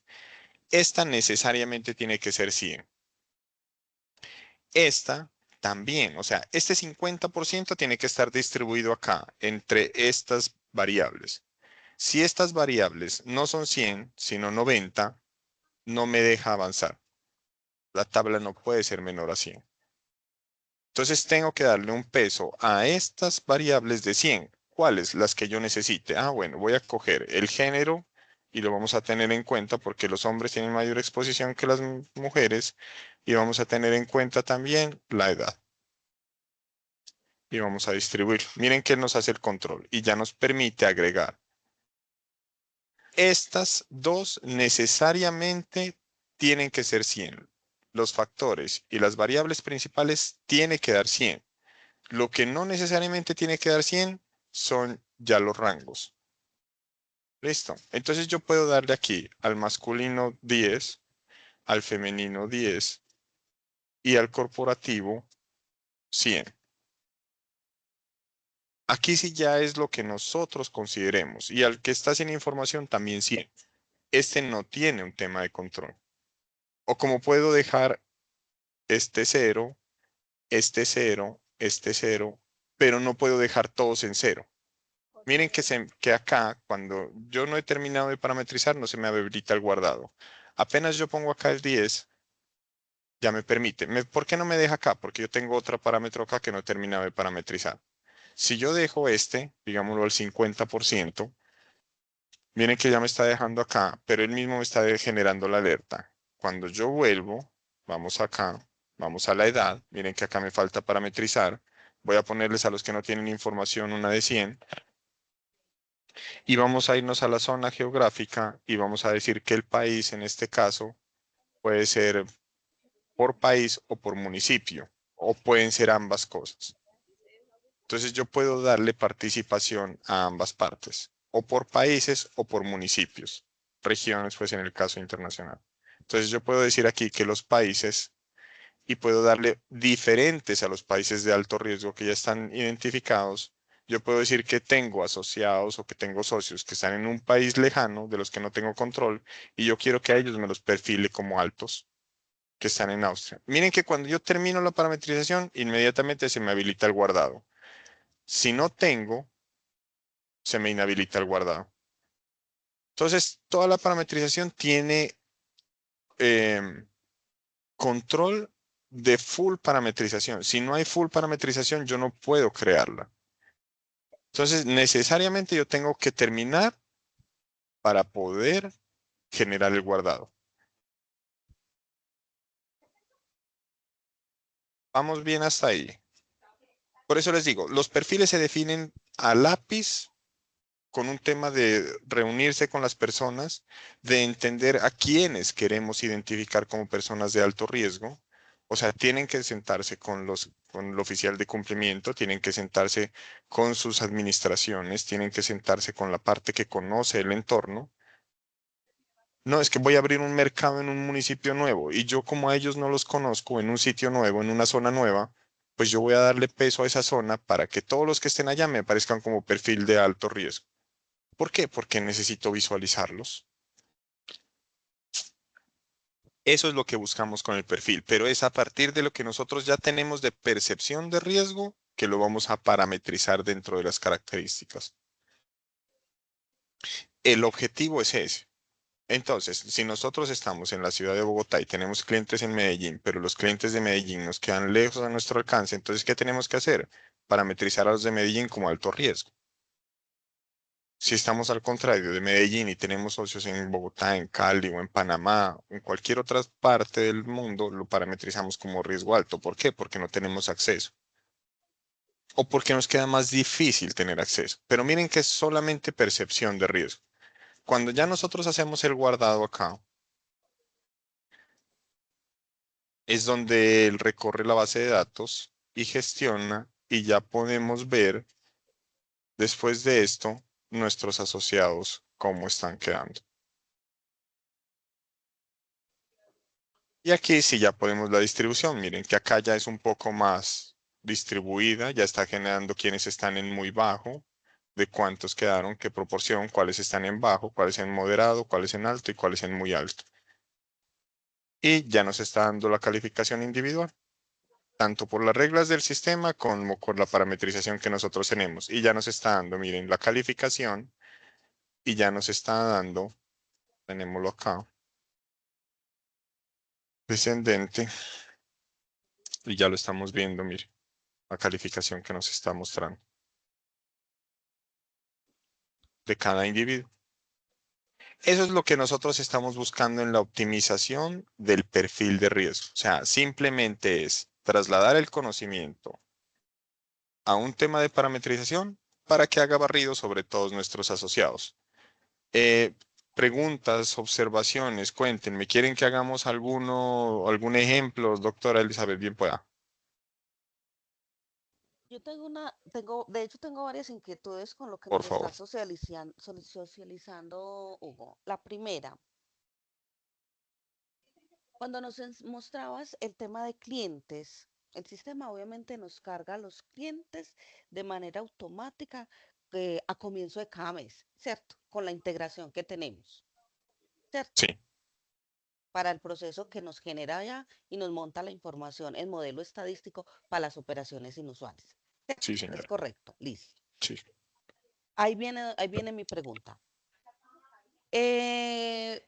Esta necesariamente tiene que ser 100. Esta también, o sea, este 50% tiene que estar distribuido acá entre estas variables. Si estas variables no son 100, sino 90, no me deja avanzar. La tabla no puede ser menor a 100. Entonces tengo que darle un peso a estas variables de 100. ¿Cuáles? Las que yo necesite. Ah, bueno, voy a coger el género y lo vamos a tener en cuenta porque los hombres tienen mayor exposición que las mujeres y vamos a tener en cuenta también la edad. Y vamos a distribuir. Miren que nos hace el control y ya nos permite agregar. Estas dos necesariamente tienen que ser 100. Los factores y las variables principales tienen que dar 100. Lo que no necesariamente tiene que dar 100 son ya los rangos. Listo. Entonces yo puedo darle aquí al masculino 10, al femenino 10 y al corporativo 100. Aquí sí ya es lo que nosotros consideremos y al que está sin información también 100. Este no tiene un tema de control. O como puedo dejar este 0, este 0, este 0, pero no puedo dejar todos en 0. Miren que acá, cuando yo no he terminado de parametrizar, no se me habilita el guardado. Apenas yo pongo acá el 10, ya me permite. ¿Por qué no me deja acá? Porque yo tengo otro parámetro acá que no he terminado de parametrizar. Si yo dejo este, digámoslo al 50%, miren que ya me está dejando acá, pero él mismo me está generando la alerta. Cuando yo vuelvo, vamos acá, vamos a la edad. Miren que acá me falta parametrizar. Voy a ponerles a los que no tienen información una de 100. Y vamos a irnos a la zona geográfica y vamos a decir que el país en este caso puede ser por país o por municipio, o pueden ser ambas cosas. Entonces yo puedo darle participación a ambas partes, o por países o por municipios, regiones, pues en el caso internacional. Entonces yo puedo decir aquí que los países, y puedo darle diferentes a los países de alto riesgo que ya están identificados. Yo puedo decir que tengo asociados o que tengo socios que están en un país lejano de los que no tengo control y yo quiero que a ellos me los perfile como altos que están en Austria. Miren que cuando yo termino la parametrización, inmediatamente se me habilita el guardado. Si no tengo, se me inhabilita el guardado. Entonces, toda la parametrización tiene control de full parametrización. Si no hay full parametrización, yo no puedo crearla. Entonces, necesariamente yo tengo que terminar para poder generar el guardado. Vamos bien hasta ahí. Por eso les digo, los perfiles se definen a lápiz con un tema de reunirse con las personas, de entender a quiénes queremos identificar como personas de alto riesgo. O sea, tienen que sentarse con el oficial de cumplimiento, tienen que sentarse con sus administraciones, tienen que sentarse con la parte que conoce el entorno. No, es que voy a abrir un mercado en un municipio nuevo y yo como a ellos no los conozco en un sitio nuevo, en una zona nueva, pues yo voy a darle peso a esa zona para que todos los que estén allá me aparezcan como perfil de alto riesgo. ¿Por qué? Porque necesito visualizarlos. Eso es lo que buscamos con el perfil, pero es a partir de lo que nosotros ya tenemos de percepción de riesgo que lo vamos a parametrizar dentro de las características. El objetivo es ese. Entonces, si nosotros estamos en la ciudad de Bogotá y tenemos clientes en Medellín, pero los clientes de Medellín nos quedan lejos a nuestro alcance, entonces, ¿qué tenemos que hacer? Parametrizar a los de Medellín como alto riesgo. Si estamos al contrario de Medellín y tenemos socios en Bogotá, en Cali o en Panamá, o en cualquier otra parte del mundo, lo parametrizamos como riesgo alto. ¿Por qué? Porque no tenemos acceso. O porque nos queda más difícil tener acceso. Pero miren que es solamente percepción de riesgo. Cuando ya nosotros hacemos el guardado acá, es donde él recorre la base de datos y gestiona y ya podemos ver después de esto nuestros asociados cómo están quedando. Y aquí sí ya podemos la distribución. Miren que acá ya es un poco más distribuida, ya está generando quienes están en muy bajo, de cuántos quedaron, qué proporción, cuáles están en bajo, cuáles en moderado, cuáles en alto y cuáles en muy alto. Y ya nos está dando la calificación individual, tanto por las reglas del sistema como por la parametrización que nosotros tenemos. Y ya nos está dando, miren, la calificación y ya nos está dando, tenémoslo acá, descendente, y ya lo estamos viendo, miren, la calificación que nos está mostrando de cada individuo. Eso es lo que nosotros estamos buscando en la optimización del perfil de riesgo. O sea, simplemente es trasladar el conocimiento a un tema de parametrización para que haga barrido sobre todos nuestros asociados. Eh, Preguntas, observaciones, cuéntenme, ¿quieren que hagamos algún ejemplo, doctora Elizabeth? Bien pueda. Yo de hecho tengo varias inquietudes con lo que Por nos favor. está socializando Hugo. La primera, cuando mostrabas el tema de clientes, el sistema obviamente nos carga a los clientes de manera automática a comienzo de cada mes, ¿cierto? Con la integración que tenemos, ¿cierto? Sí, Para el proceso que nos genera ya y nos monta la información en modelo estadístico para las operaciones inusuales. sí, Es señora. correcto, listo. Sí. Ahí viene mi pregunta. Eh,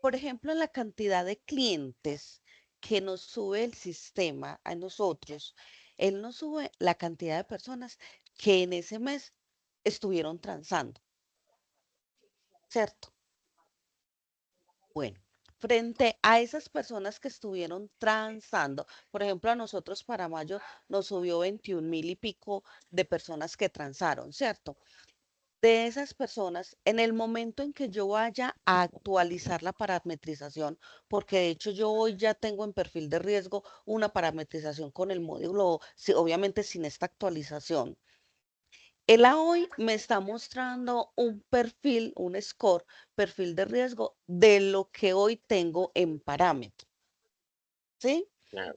por ejemplo, en la cantidad de clientes que nos sube el sistema a nosotros, él nos sube la cantidad de personas que en ese mes estuvieron transando, ¿cierto? Bueno. frente a esas personas que estuvieron transando. Por ejemplo, a nosotros para mayo nos subió 21.000 y pico de personas que transaron, ¿cierto? De esas personas, en el momento en que yo vaya a actualizar la parametrización, porque de hecho yo hoy ya tengo en perfil de riesgo una parametrización con el módulo, obviamente sin esta actualización. El hoy me está mostrando un perfil, un score, perfil de riesgo de lo que hoy tengo en parámetro, ¿sí? Claro.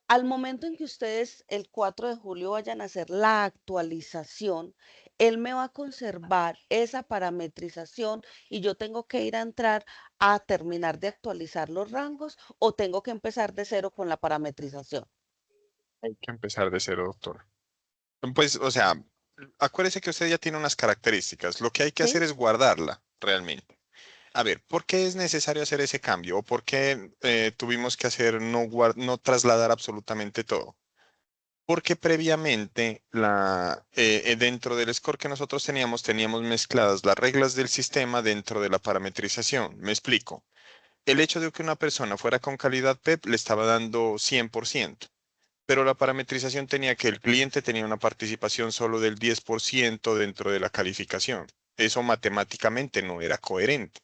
Al momento en que ustedes el 4 de julio vayan a hacer la actualización, él me va a conservar esa parametrización y yo tengo que ir a entrar a terminar de actualizar los rangos o tengo que empezar de cero con la parametrización. Hay que empezar de cero, doctor. Pues, o sea, acuérdese que usted ya tiene unas características. Lo que hay que hacer ¿Sí? es guardarla realmente. A ver, ¿por qué es necesario hacer ese cambio? ¿O por qué tuvimos que hacer no trasladar absolutamente todo? Porque previamente dentro del score que nosotros teníamos mezcladas las reglas del sistema dentro de la parametrización. Me explico. El hecho de que una persona fuera con calidad PEP le estaba dando 100%, pero la parametrización tenía que el cliente tenía una participación solo del 10% dentro de la calificación. Eso matemáticamente no era coherente.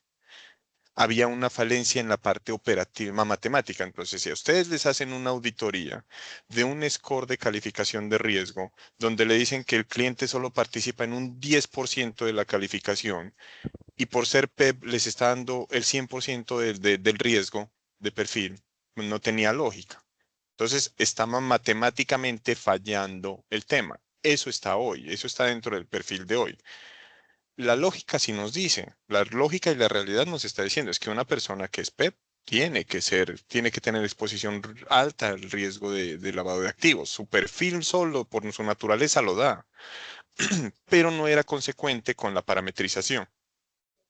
Había una falencia en la parte operativa matemática. Entonces, si a ustedes les hacen una auditoría de un score de calificación de riesgo, donde le dicen que el cliente solo participa en un 10% de la calificación y por ser PEP les está dando el 100% del riesgo de perfil, no tenía lógica. Entonces, estaba matemáticamente fallando el tema. Eso está hoy, eso está dentro del perfil de hoy. La lógica sí nos dice, la lógica y la realidad nos está diciendo es que una persona que es PEP tiene que tener exposición alta al riesgo de lavado de activos. Su perfil solo por su naturaleza lo da, pero no era consecuente con la parametrización,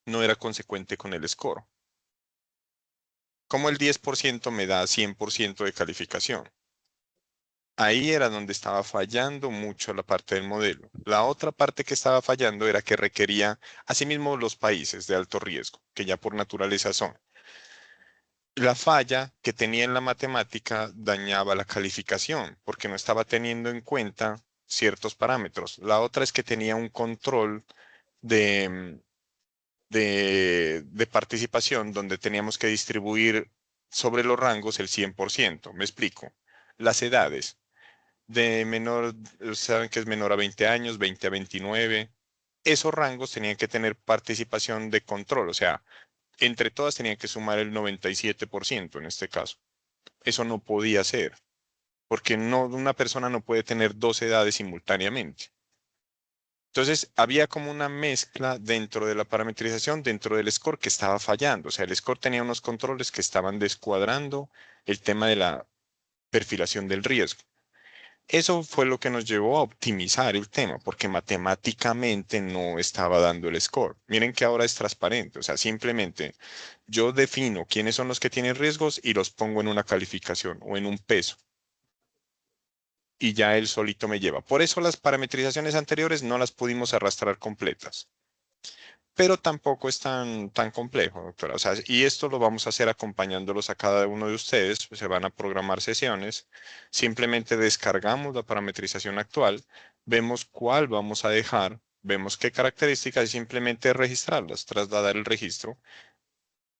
no era consecuente con el score. Como el 10% me da 100% de calificación. Ahí era donde estaba fallando mucho la parte del modelo. La otra parte que estaba fallando era que requería, asimismo, los países de alto riesgo, que ya por naturaleza son. La falla que tenía en la matemática dañaba la calificación porque no estaba teniendo en cuenta ciertos parámetros. La otra es que tenía un control de, de participación donde teníamos que distribuir sobre los rangos el 100%. Me explico. Las edades de menor, saben que es menor a 20 años, 20 a 29. Esos rangos tenían que tener participación de control, o sea, entre todas tenían que sumar el 97% en este caso. Eso no podía ser, porque no, una persona no puede tener dos edades simultáneamente. Entonces, había como una mezcla dentro de la parametrización, dentro del score que estaba fallando. O sea, el score tenía unos controles que estaban descuadrando el tema de la perfilación del riesgo. Eso fue lo que nos llevó a optimizar el tema, porque matemáticamente no estaba dando el score. Miren que ahora es transparente, o sea, simplemente yo defino quiénes son los que tienen riesgos y los pongo en una calificación o en un peso y ya él solito me lleva. Por eso las parametrizaciones anteriores no las pudimos arrastrar completas. Pero tampoco es tan complejo, doctora. O sea, y esto lo vamos a hacer acompañándolos a cada uno de ustedes. Pues, se van a programar sesiones. Simplemente descargamos la parametrización actual, vemos cuál vamos a dejar, vemos qué características y simplemente registrarlas, trasladar el registro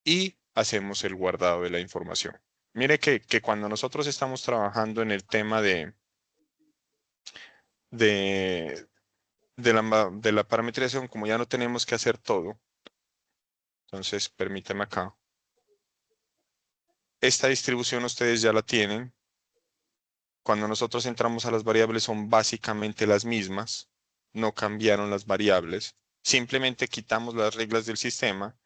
y hacemos el guardado de la información. Mire que cuando nosotros estamos trabajando en el tema de, de la parametrización, como ya no tenemos que hacer todo, entonces permítame acá. Esta distribución ustedes ya la tienen. Cuando nosotros entramos a las variables son básicamente las mismas. No cambiaron las variables. Simplemente quitamos las reglas del sistema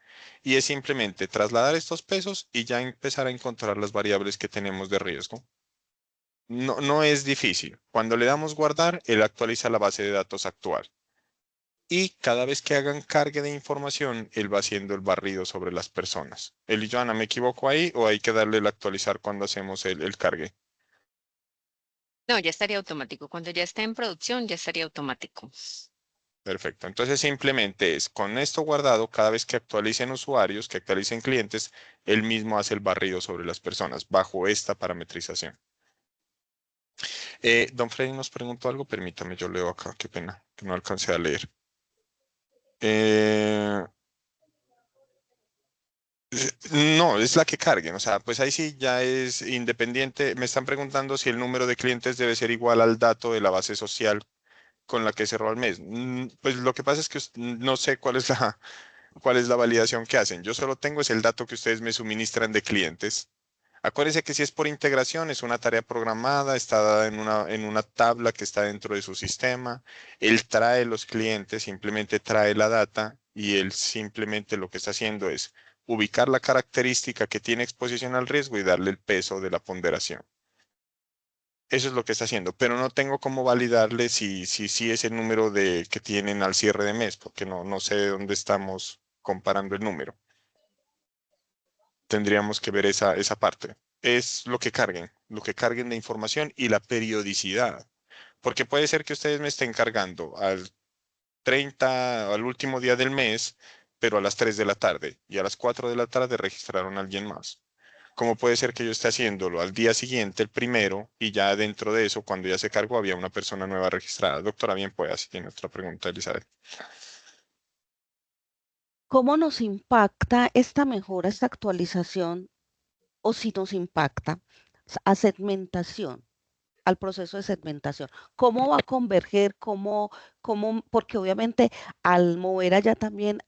y es simplemente trasladar estos pesos y ya empezar a encontrar las variables que tenemos de riesgo. No, no es difícil. Cuando le damos guardar, él actualiza la base de datos actual. Y cada vez que hagan cargue de información, él va haciendo el barrido sobre las personas. Él y Joana, ¿me equivoco ahí o hay que darle el actualizar cuando hacemos el cargue? No, ya estaría automático. Cuando ya esté en producción, ya estaría automático. Perfecto. Entonces simplemente es con esto guardado, cada vez que actualicen usuarios, que actualicen clientes, él mismo hace el barrido sobre las personas bajo esta parametrización. Don Freddy nos preguntó algo, permítame, yo leo acá, qué pena, que no alcancé a leer. Eh, no, es la que carguen, o sea, pues ahí sí ya es independiente. Me están preguntando si el número de clientes debe ser igual al dato de la base social con la que cerró el mes. Pues lo que pasa es que no sé cuál es la validación que hacen. Yo solo tengo es el dato que ustedes me suministran de clientes. Acuérdense que si es por integración, es una tarea programada, está dada en una tabla que está dentro de su sistema. Él trae los clientes, simplemente trae la data y él simplemente lo que está haciendo es ubicar la característica que tiene exposición al riesgo y darle el peso de la ponderación. Eso es lo que está haciendo, pero no tengo cómo validarle si es el número que tienen al cierre de mes, porque no sé de dónde estamos comparando el número. Tendríamos que ver esa parte. Es lo que carguen de información y la periodicidad. Porque puede ser que ustedes me estén cargando al 30, al último día del mes, pero a las 3 de la tarde y a las 4 de la tarde registraron a alguien más. Como puede ser que yo esté haciéndolo al día siguiente, el primero, y ya dentro de eso, cuando ya se cargó, había una persona nueva registrada. Doctora, bien pueda, si tiene otra pregunta, Elizabeth. ¿Cómo nos impacta esta mejora, esta actualización, o si nos impacta a segmentación, al proceso de segmentación? ¿Cómo va a converger? Porque obviamente al mover allá también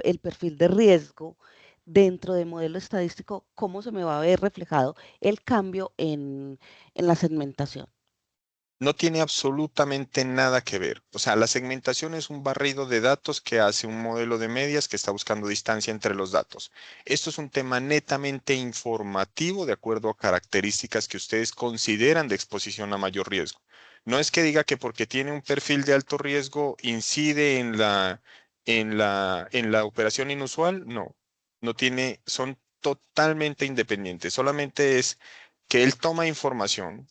el perfil de riesgo dentro del modelo estadístico, ¿cómo se me va a ver reflejado el cambio en la segmentación? No tiene absolutamente nada que ver. O sea, la segmentación es un barrido de datos que hace un modelo de medias que está buscando distancia entre los datos. Esto es un tema netamente informativo de acuerdo a características que ustedes consideran de exposición a mayor riesgo. No es que diga que porque tiene un perfil de alto riesgo incide en la operación inusual. No, no tiene, son totalmente independientes. Solamente es que él toma información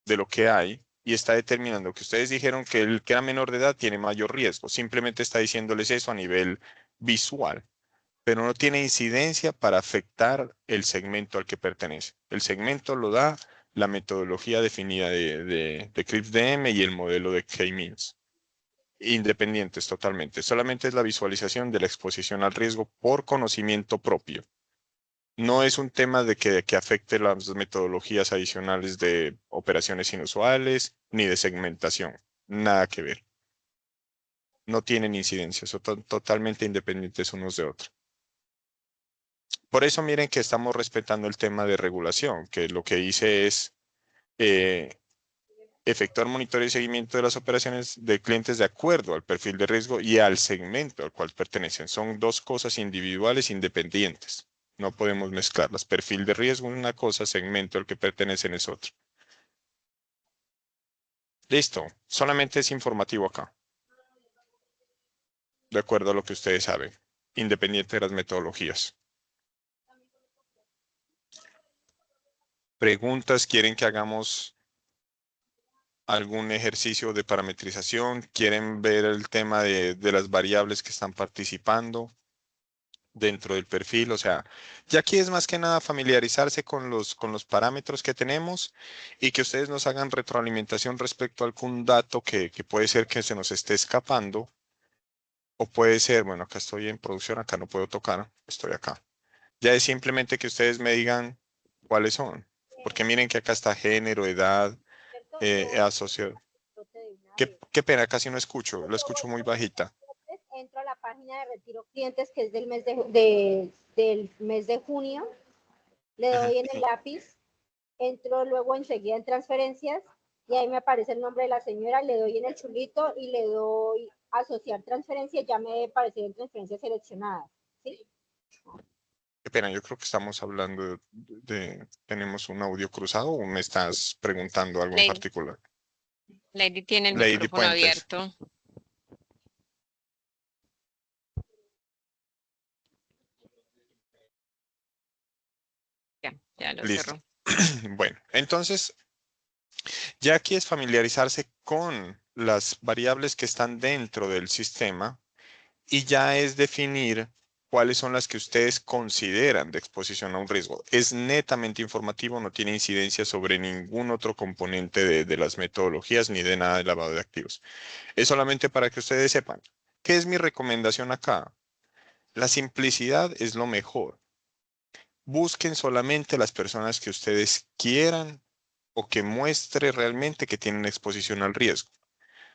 de lo que hay y está determinando que ustedes dijeron que el que era menor de edad tiene mayor riesgo. Simplemente está diciéndoles eso a nivel visual, pero no tiene incidencia para afectar el segmento al que pertenece. El segmento lo da la metodología definida de CRISP-DM y el modelo de K-means. Independientes totalmente. Solamente es la visualización de la exposición al riesgo por conocimiento propio. No es un tema de que afecte las metodologías adicionales de operaciones inusuales ni de segmentación. Nada que ver. No tienen incidencia, son totalmente independientes unos de otros. Por eso miren que estamos respetando el tema de regulación, que lo que hice es eh, efectuar monitoreo y seguimiento de las operaciones de clientes de acuerdo al perfil de riesgo y al segmento al cual pertenecen. Son dos cosas individuales independientes. No podemos mezclarlas. Perfil de riesgo es una cosa, segmento al que pertenecen es otro. Listo. Solamente es informativo acá, de acuerdo a lo que ustedes saben, independiente de las metodologías. ¿Preguntas? ¿Quieren que hagamos algún ejercicio de parametrización? ¿Quieren ver el tema de las variables que están participando dentro del perfil? O sea, ya aquí es más que nada familiarizarse con los parámetros que tenemos y que ustedes nos hagan retroalimentación respecto a algún dato que puede ser que se nos esté escapando o puede ser, bueno, acá estoy en producción, acá no puedo tocar, estoy acá. Ya es simplemente que ustedes me digan cuáles son, porque miren que acá está género, edad, asociado. Qué pena, casi no escucho, lo escucho muy bajita. Entro a la página de retiro clientes que es del del mes de junio, le Ujú. doy en el lápiz, entro luego enseguida en transferencias y ahí me aparece el nombre de la señora, le doy en el chulito y le doy asociar transferencias, ya me aparecen transferencias seleccionadas, ¿sí? Qué pena, yo creo que estamos hablando ¿tenemos un audio cruzado o me estás preguntando algo en Lady, particular? Lady tiene el Lady micrófono Puentes. abierto. Ya lo Listo. cerró. Bueno, entonces, ya aquí es familiarizarse con las variables que están dentro del sistema y ya es definir cuáles son las que ustedes consideran de exposición a un riesgo. Es netamente informativo, no tiene incidencia sobre ningún otro componente de las metodologías ni de nada de lavado de activos. Es solamente para que ustedes sepan. ¿Qué es mi recomendación acá? La simplicidad es lo mejor. Busquen solamente las personas que ustedes quieran o que muestre realmente que tienen exposición al riesgo.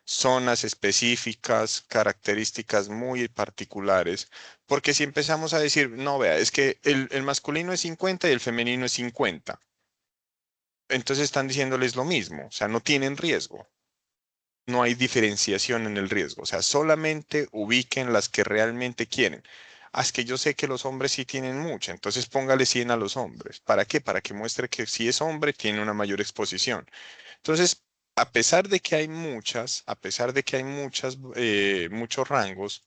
Zonas específicas, características muy particulares, porque si empezamos a decir, no, vea, es que el masculino es 50 y el femenino es 50, entonces están diciéndoles lo mismo, o sea, no tienen riesgo, no hay diferenciación en el riesgo, o sea, solamente ubiquen las que realmente quieren. Ah, es que yo sé que los hombres sí tienen mucha, entonces póngale 100 a los hombres. ¿Para qué? Para que muestre que si es hombre tiene una mayor exposición. Entonces, a pesar de que hay muchas, a pesar de que hay muchos rangos,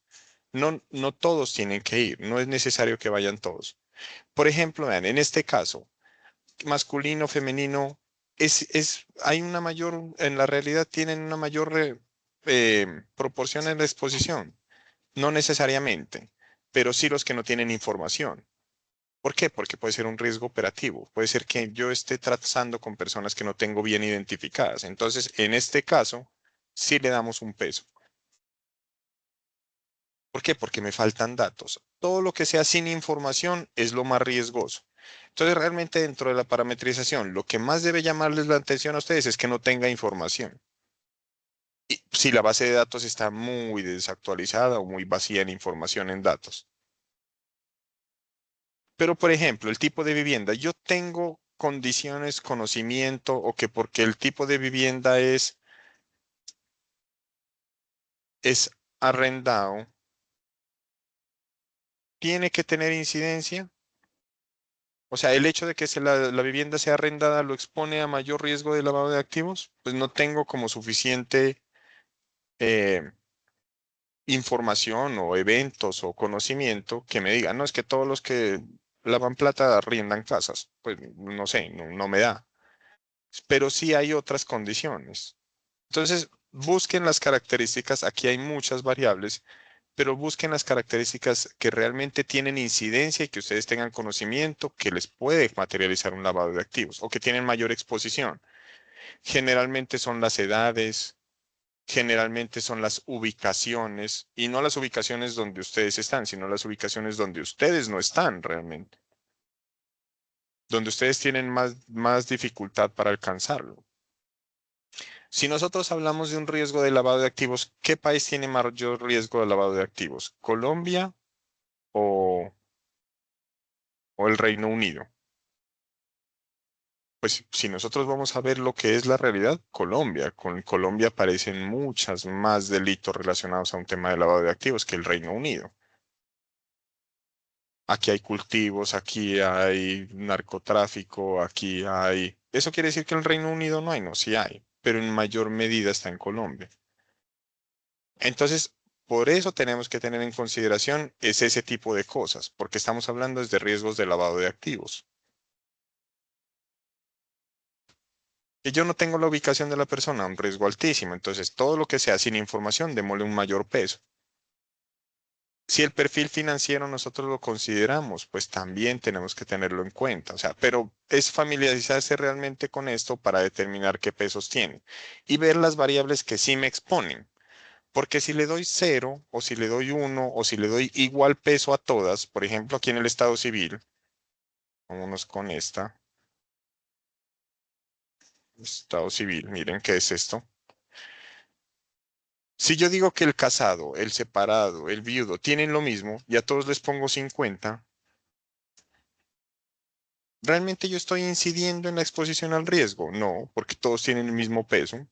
no todos tienen que ir, no es necesario que vayan todos. Por ejemplo, vean, en este caso, masculino, femenino, hay una mayor, en la realidad tienen una mayor proporción en la exposición, no necesariamente, pero sí los que no tienen información. ¿Por qué? Porque puede ser un riesgo operativo. Puede ser que yo esté tratando con personas que no tengo bien identificadas. Entonces, en este caso, sí le damos un peso. ¿Por qué? Porque me faltan datos. Todo lo que sea sin información es lo más riesgoso. Entonces, realmente dentro de la parametrización, lo que más debe llamarles la atención a ustedes es que no tenga información. Y si la base de datos está muy desactualizada o muy vacía en información en datos. Pero, por ejemplo, el tipo de vivienda, yo tengo condiciones, conocimiento o que porque el tipo de vivienda es arrendado, tiene que tener incidencia. O sea, el hecho de que la vivienda sea arrendada lo expone a mayor riesgo de lavado de activos, pues no tengo como suficiente eh, información o eventos o conocimiento que me digan, no, es que todos los que lavan plata arriendan casas. Pues no sé, no me da. Pero sí hay otras condiciones. Entonces, busquen las características, aquí hay muchas variables, pero busquen las características que realmente tienen incidencia y que ustedes tengan conocimiento que les puede materializar un lavado de activos o que tienen mayor exposición. Generalmente son las edades, generalmente son las ubicaciones y no las ubicaciones donde ustedes están, sino las ubicaciones donde ustedes no están realmente, donde ustedes tienen más dificultad para alcanzarlo. Si nosotros hablamos de un riesgo de lavado de activos, ¿qué país tiene mayor riesgo de lavado de activos? ¿Colombia o, o el Reino Unido? Pues si nosotros vamos a ver lo que es la realidad, Colombia. Con Colombia aparecen muchas más delitos relacionados a un tema de lavado de activos que el Reino Unido. Aquí hay cultivos, aquí hay narcotráfico, aquí hay... ¿Eso quiere decir que en el Reino Unido no hay? No, sí hay, pero en mayor medida está en Colombia. Entonces, por eso tenemos que tener en consideración ese tipo de cosas, porque estamos hablando desde riesgos de lavado de activos. Y yo no tengo la ubicación de la persona, un riesgo altísimo. Entonces, todo lo que sea sin información, démosle un mayor peso. Si el perfil financiero nosotros lo consideramos, pues también tenemos que tenerlo en cuenta. O sea, pero es familiarizarse realmente con esto para determinar qué pesos tiene y ver las variables que sí me exponen. Porque si le doy 0 o si le doy 1 o si le doy igual peso a todas, por ejemplo, aquí en el Estado Civil, vámonos con esta. Estado Civil, miren qué es esto. Si yo digo que el casado, el separado, el viudo tienen lo mismo y a todos les pongo 50, ¿realmente yo estoy incidiendo en la exposición al riesgo? No, porque todos tienen el mismo peso.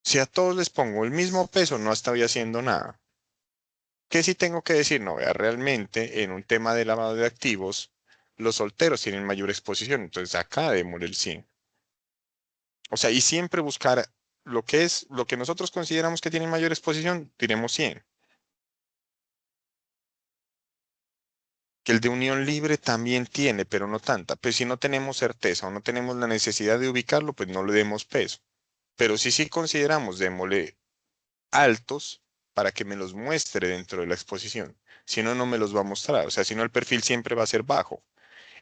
Si a todos les pongo el mismo peso, no estoy haciendo nada. ¿Qué sí tengo que decir? No, vea, realmente en un tema de lavado de activos, los solteros tienen mayor exposición, entonces acá démosle el 100. O sea, y siempre buscar lo que nosotros consideramos que tiene mayor exposición, tiremos 100. Que el de unión libre también tiene, pero no tanta. Pues si no tenemos certeza o no tenemos la necesidad de ubicarlo, pues no le demos peso. Pero si sí consideramos, démosle altos para que me los muestre dentro de la exposición. Si no, no me los va a mostrar. O sea, si no, el perfil siempre va a ser bajo.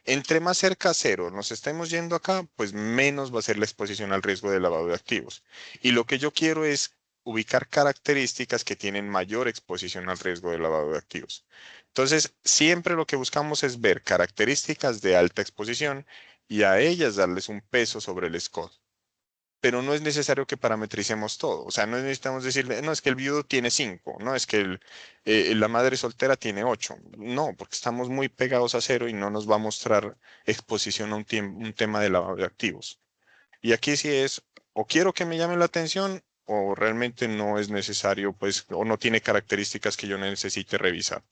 Entre más cerca a cero nos estemos yendo acá, pues menos va a ser la exposición al riesgo de lavado de activos. Y lo que yo quiero es ubicar características que tienen mayor exposición al riesgo de lavado de activos. Entonces, siempre lo que buscamos es ver características de alta exposición y a ellas darles un peso sobre el score. Pero no es necesario que parametricemos todo. O sea, no necesitamos decirle, no, es que el viudo tiene 5, no, es que la madre soltera tiene 8. No, porque estamos muy pegados a cero y no nos va a mostrar exposición a un tema de lavado de activos. Y aquí sí es, o quiero que me llame la atención, o realmente no es necesario, pues, o no tiene características que yo necesite revisar.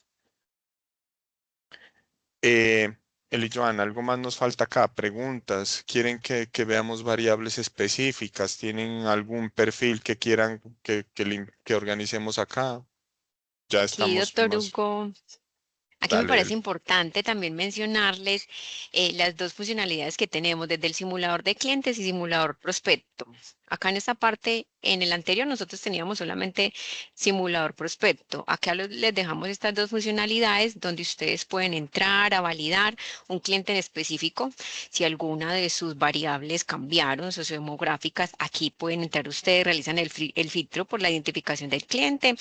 Eh, Eli Joan, algo más nos falta acá. Preguntas. ¿Quieren que veamos variables específicas? ¿Tienen algún perfil que quieran que organicemos acá? Ya Aquí, estamos doctor más. Hugo, aquí me Dale, parece Eli. importante también mencionarles las dos funcionalidades que tenemos desde el simulador de clientes y simulador prospecto. Acá en esta parte, en el anterior, nosotros teníamos solamente simulador prospecto. Acá les dejamos estas dos funcionalidades donde ustedes pueden entrar a validar un cliente en específico. Si alguna de sus variables cambiaron, sociodemográficas, aquí pueden entrar ustedes, realizan el filtro por la identificación del cliente,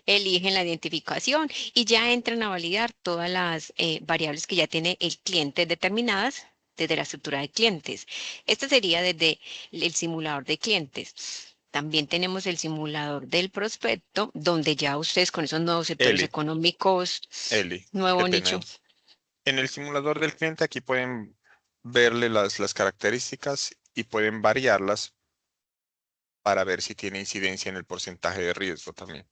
eligen la identificación y ya entran a validar todas las variables que ya tiene el cliente determinadas desde la estructura de clientes. Este sería desde el simulador de clientes. También tenemos el simulador del prospecto, donde ya ustedes con esos nuevos sectores Eli, económicos, Eli, qué nuevo pena nicho. ahí. En el simulador del cliente aquí pueden verle las características y pueden variarlas para ver si tiene incidencia en el porcentaje de riesgo también.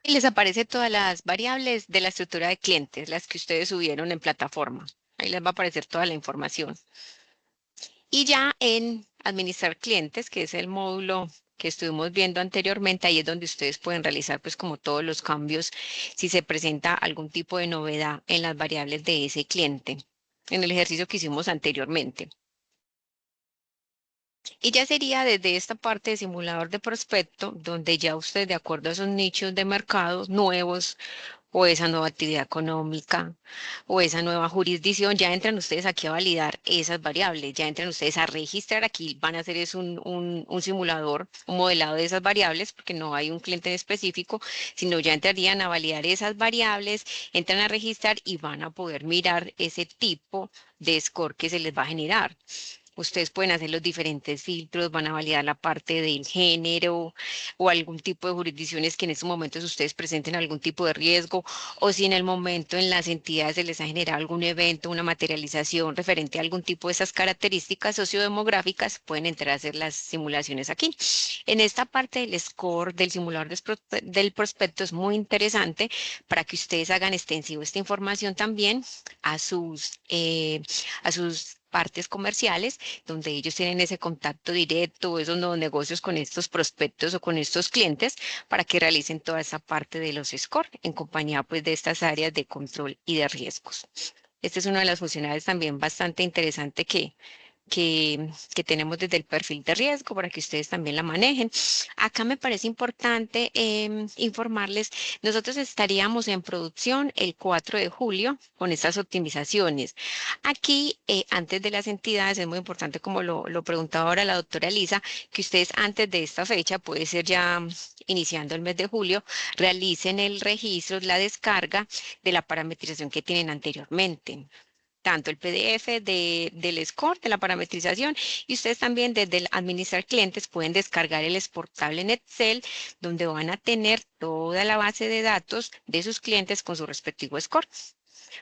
Y les aparece todas las variables de la estructura de clientes, las que ustedes subieron en plataforma. Ahí les va a aparecer toda la información. Y ya en administrar clientes, que es el módulo que estuvimos viendo anteriormente, ahí es donde ustedes pueden realizar pues como todos los cambios si se presenta algún tipo de novedad en las variables de ese cliente, en el ejercicio que hicimos anteriormente. Y ya sería desde esta parte de simulador de prospecto, donde ya ustedes, de acuerdo a esos nichos de mercado nuevos, o esa nueva actividad económica o esa nueva jurisdicción, ya entran ustedes aquí a validar esas variables, ya entran ustedes a registrar, aquí van a hacer es un simulador, un modelado de esas variables, porque no hay un cliente en específico, sino ya entrarían a validar esas variables, entran a registrar y van a poder mirar ese tipo de score que se les va a generar. Ustedes pueden hacer los diferentes filtros, van a validar la parte del género o algún tipo de jurisdicciones que en estos momentos ustedes presenten algún tipo de riesgo, o si en el momento en las entidades se les ha generado algún evento, una materialización referente a algún tipo de esas características sociodemográficas, pueden entrar a hacer las simulaciones aquí. En esta parte del score del simulador del prospecto es muy interesante para que ustedes hagan extensivo esta información también a sus partes comerciales, donde ellos tienen ese contacto directo, esos nuevos negocios con estos prospectos o con estos clientes, para que realicen toda esa parte de los score en compañía pues de estas áreas de control y de riesgos. Esta es una de las funcionalidades también bastante interesante que tenemos desde el perfil de riesgo para que ustedes también la manejen. Acá me parece importante informarles, nosotros estaríamos en producción el 4 de julio con estas optimizaciones. Aquí, antes de las entidades, es muy importante, como lo preguntaba ahora la doctora Elisa, que ustedes antes de esta fecha, puede ser ya iniciando el mes de julio, realicen el registro, la descarga de la parametrización que tienen anteriormente, tanto el PDF del score, de la parametrización, y ustedes también desde el administrar clientes pueden descargar el exportable en Excel, donde van a tener toda la base de datos de sus clientes con su respectivo score,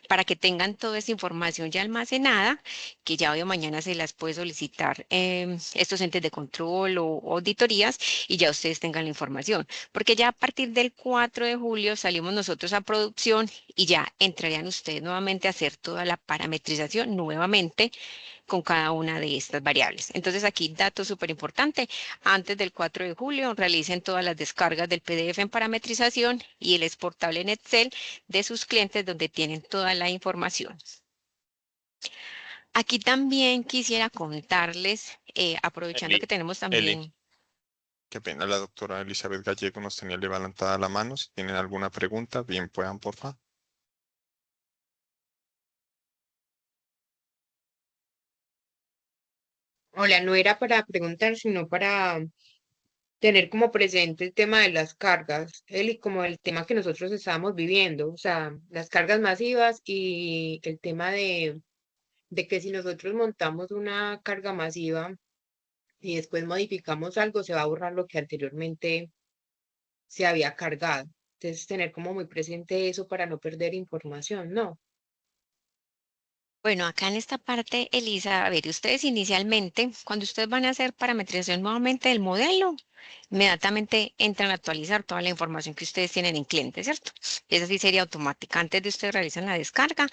para que tengan toda esa información ya almacenada, que ya hoy o mañana se las puede solicitar estos entes de control o auditorías, y ya ustedes tengan la información, porque ya a partir del 4 de julio salimos nosotros a producción y ya entrarían ustedes nuevamente a hacer toda la parametrización nuevamente con cada una de estas variables. Entonces aquí, dato súper importante, antes del 4 de julio realicen todas las descargas del PDF en parametrización y el exportable en Excel de sus clientes, donde tienen toda la información. Aquí también quisiera contarles, aprovechando Eli, que tenemos Eli, también. Qué pena, la doctora Elizabeth Gallego nos tenía levantada la mano. Si tienen alguna pregunta, bien puedan, por favor. Hola, no era para preguntar, sino para tener como presente el tema de las cargas, y como el tema que nosotros estábamos viviendo, o sea, las cargas masivas y el tema de que si nosotros montamos una carga masiva y después modificamos algo, se va a borrar lo que anteriormente se había cargado. Entonces, tener como muy presente eso para no perder información, ¿no? Bueno, acá en esta parte, Elisa, a ver, ustedes inicialmente, cuando ustedes van a hacer parametrización nuevamente del modelo, inmediatamente entran a actualizar toda la información que ustedes tienen en cliente, ¿cierto? Esa sí sería automática. Antes de ustedes realizan la descarga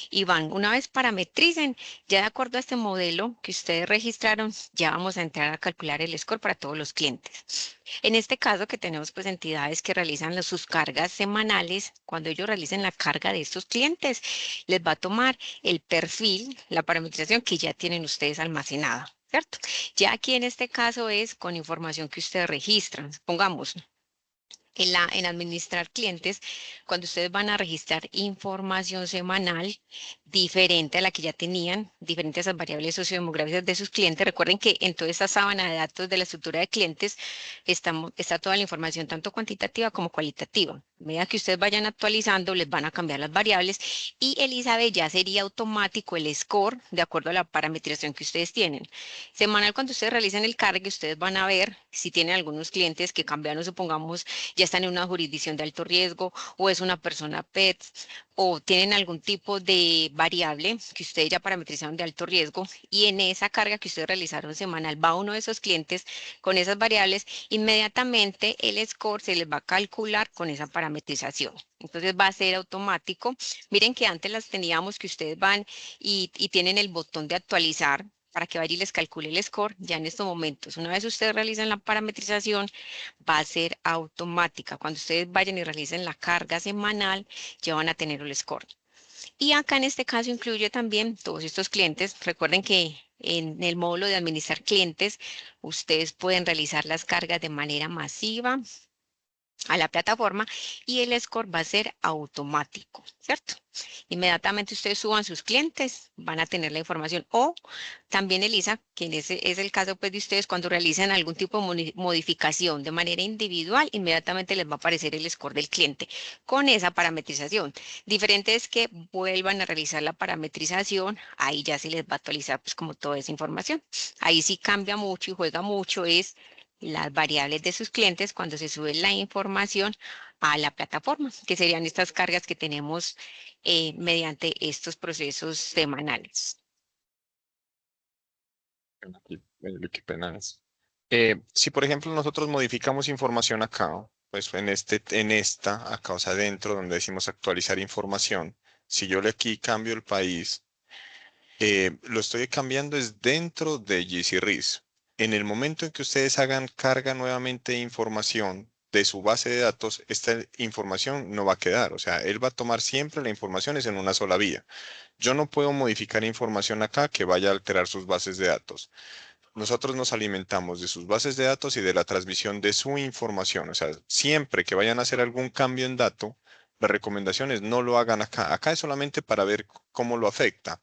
y van, una vez parametricen, ya de acuerdo a este modelo que ustedes registraron, ya vamos a entrar a calcular el score para todos los clientes. En este caso que tenemos pues entidades que realizan sus cargas semanales, cuando ellos realicen la carga de estos clientes, les va a tomar el perfil, la parametrización que ya tienen ustedes almacenada, ¿cierto? Ya aquí en este caso es con información que ustedes registran. Pongamos, en administrar clientes, cuando ustedes van a registrar información semanal diferente a la que ya tenían, diferente a esas variables sociodemográficas de sus clientes, recuerden que en toda esta sábana de datos de la estructura de clientes está toda la información, tanto cuantitativa como cualitativa. A medida que ustedes vayan actualizando, les van a cambiar las variables y Elizabeth ya sería automático el score de acuerdo a la parametrización que ustedes tienen. Semanal, cuando ustedes realicen el cargue, ustedes van a ver si tienen algunos clientes que cambiaron, supongamos, ya están en una jurisdicción de alto riesgo o es una persona PET o tienen algún tipo de variable que ustedes ya parametrizaron de alto riesgo y en esa carga que ustedes realizaron semanal va uno de esos clientes con esas variables, inmediatamente el score se les va a calcular con esa parametrización. Entonces va a ser automático. Miren que antes las teníamos que ustedes van y tienen el botón de actualizar para que vaya y les calcule el score. Ya en estos momentos, una vez ustedes realizan la parametrización, va a ser automática. Cuando ustedes vayan y realicen la carga semanal, ya van a tener el score. Y acá en este caso incluye también todos estos clientes. Recuerden que en el módulo de administrar clientes, ustedes pueden realizar las cargas de manera masiva a la plataforma y el score va a ser automático, ¿cierto? Inmediatamente ustedes suban sus clientes, van a tener la información. O también, Elisa, que en ese es el caso pues, de ustedes, cuando realizan algún tipo de modificación de manera individual, inmediatamente les va a aparecer el score del cliente con esa parametrización. Diferente es que vuelvan a realizar la parametrización, ahí ya se les va a actualizar pues como toda esa información. Ahí sí cambia mucho y juega mucho es las variables de sus clientes cuando se sube la información a la plataforma, que serían estas cargas que tenemos mediante estos procesos semanales. Qué pena es. Si por ejemplo nosotros modificamos información acá, pues en esta, acá, o sea, dentro donde decimos actualizar información, si yo le aquí cambio el país, lo estoy cambiando es dentro de GCRIS. En el momento en que ustedes hagan carga nuevamente de información de su base de datos, esta información no va a quedar. O sea, él va a tomar siempre la información es en una sola vía. Yo no puedo modificar información acá que vaya a alterar sus bases de datos. Nosotros nos alimentamos de sus bases de datos y de la transmisión de su información. O sea, siempre que vayan a hacer algún cambio en dato, las recomendaciones no lo hagan acá. Acá es solamente para ver cómo lo afecta,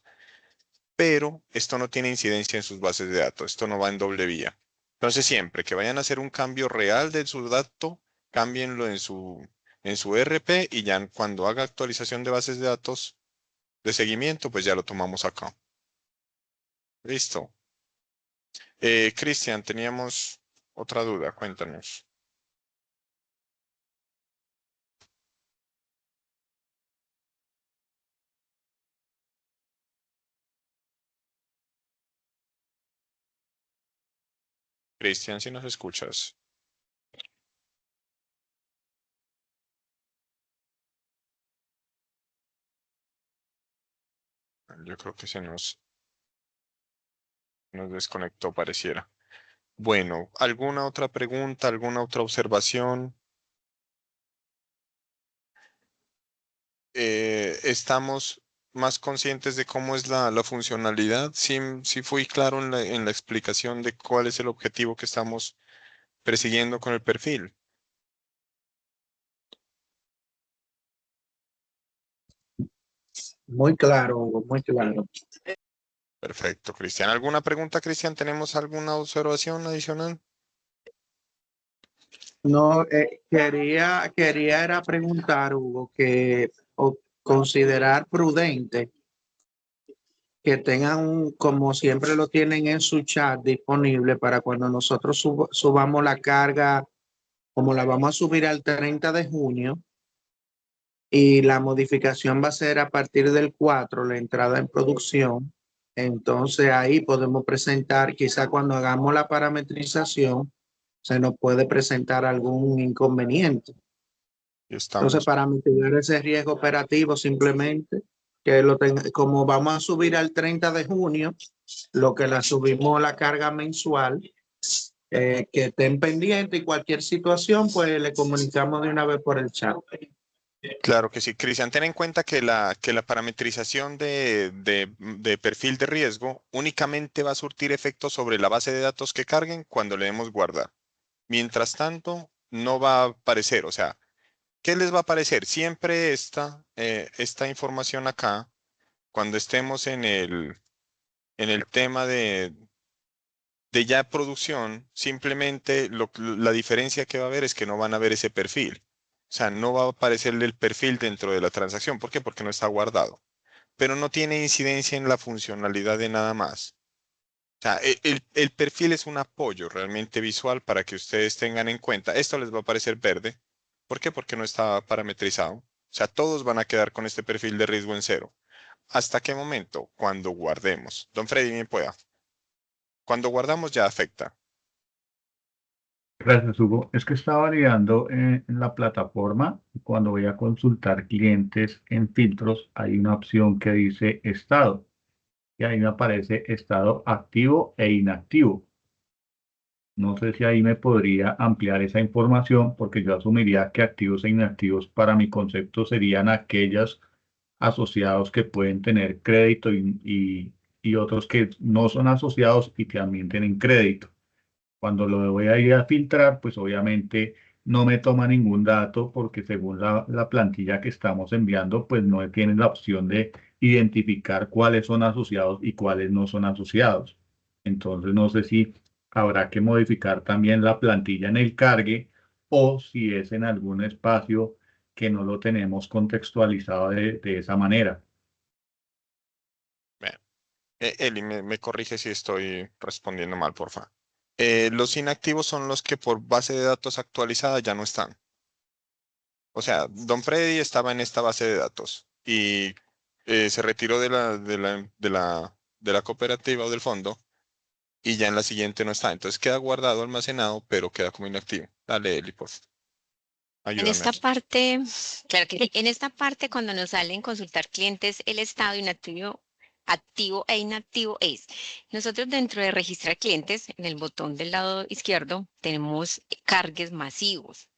pero esto no tiene incidencia en sus bases de datos, esto no va en doble vía. Entonces, siempre que vayan a hacer un cambio real de su dato, cámbienlo en su ERP y ya cuando haga actualización de bases de datos de seguimiento, pues ya lo tomamos acá. Listo. Cristian, teníamos otra duda, cuéntanos. Cristian, si nos escuchas. Yo creo que nos desconectó, pareciera. Bueno, ¿alguna otra pregunta, alguna otra observación? Estamos más conscientes de cómo es la funcionalidad. Sí, sí fui claro en la explicación de cuál es el objetivo que estamos persiguiendo con el perfil. Muy claro, Hugo, muy claro. Perfecto, Cristian. ¿Alguna pregunta, Cristian? ¿Tenemos alguna observación adicional? No, quería era preguntar, Hugo, o considerar prudente que tengan, como siempre lo tienen en su chat disponible para cuando nosotros subamos la carga, como la vamos a subir al 30 de junio, y la modificación va a ser a partir del 4, la entrada en producción. Entonces ahí podemos presentar, quizá cuando hagamos la parametrización, se nos puede presentar algún inconveniente. Entonces, Estamos. para mitigar ese riesgo operativo, simplemente como vamos a subir al 30 de junio, lo que la subimos la carga mensual, que estén pendientes y cualquier situación, pues le comunicamos de una vez por el chat. Claro que sí, Cristian, ten en cuenta que la parametrización de perfil de riesgo únicamente va a surtir efecto sobre la base de datos que carguen cuando le demos guardar. Mientras tanto, no va a aparecer, o sea, ¿qué les va a aparecer? Siempre esta información acá, cuando estemos en el tema de ya producción, simplemente la diferencia que va a haber es que no van a ver ese perfil. O sea, no va a aparecerle el perfil dentro de la transacción. ¿Por qué? Porque no está guardado. Pero no tiene incidencia en la funcionalidad de nada más. O sea, el perfil es un apoyo realmente visual para que ustedes tengan en cuenta. Esto les va a aparecer verde. ¿Por qué? Porque no está parametrizado. O sea, todos van a quedar con este perfil de riesgo en cero. ¿Hasta qué momento? Cuando guardemos. Don Freddy, bien pueda. Cuando guardamos ya afecta. Gracias, Hugo. Es que estaba validando en la plataforma y cuando voy a consultar clientes en filtros, hay una opción que dice estado y ahí me aparece estado activo e inactivo. No sé si ahí me podría ampliar esa información porque yo asumiría que activos e inactivos para mi concepto serían aquellos asociados que pueden tener crédito y otros que no son asociados y que también tienen crédito. Cuando lo voy a ir a filtrar, pues obviamente no me toma ningún dato porque según la plantilla que estamos enviando, pues no tiene la opción de identificar cuáles son asociados y cuáles no son asociados. Entonces no sé si habrá que modificar también la plantilla en el cargue o si es en algún espacio que no lo tenemos contextualizado de esa manera. Bien. Eli, me corrige si estoy respondiendo mal, porfa. Los inactivos son los que por base de datos actualizada ya no están. O sea, Don Freddy estaba en esta base de datos y se retiró de la cooperativa o del fondo y ya en la siguiente no está. Entonces queda guardado, almacenado, pero queda como inactivo. Dale, Eli, por favor. En Ayúdame. esta parte, claro que sí. En esta parte, cuando nos salen consultar clientes, el estado inactivo, activo e inactivo es, nosotros dentro de registrar clientes, en el botón del lado izquierdo, tenemos cargues masivos.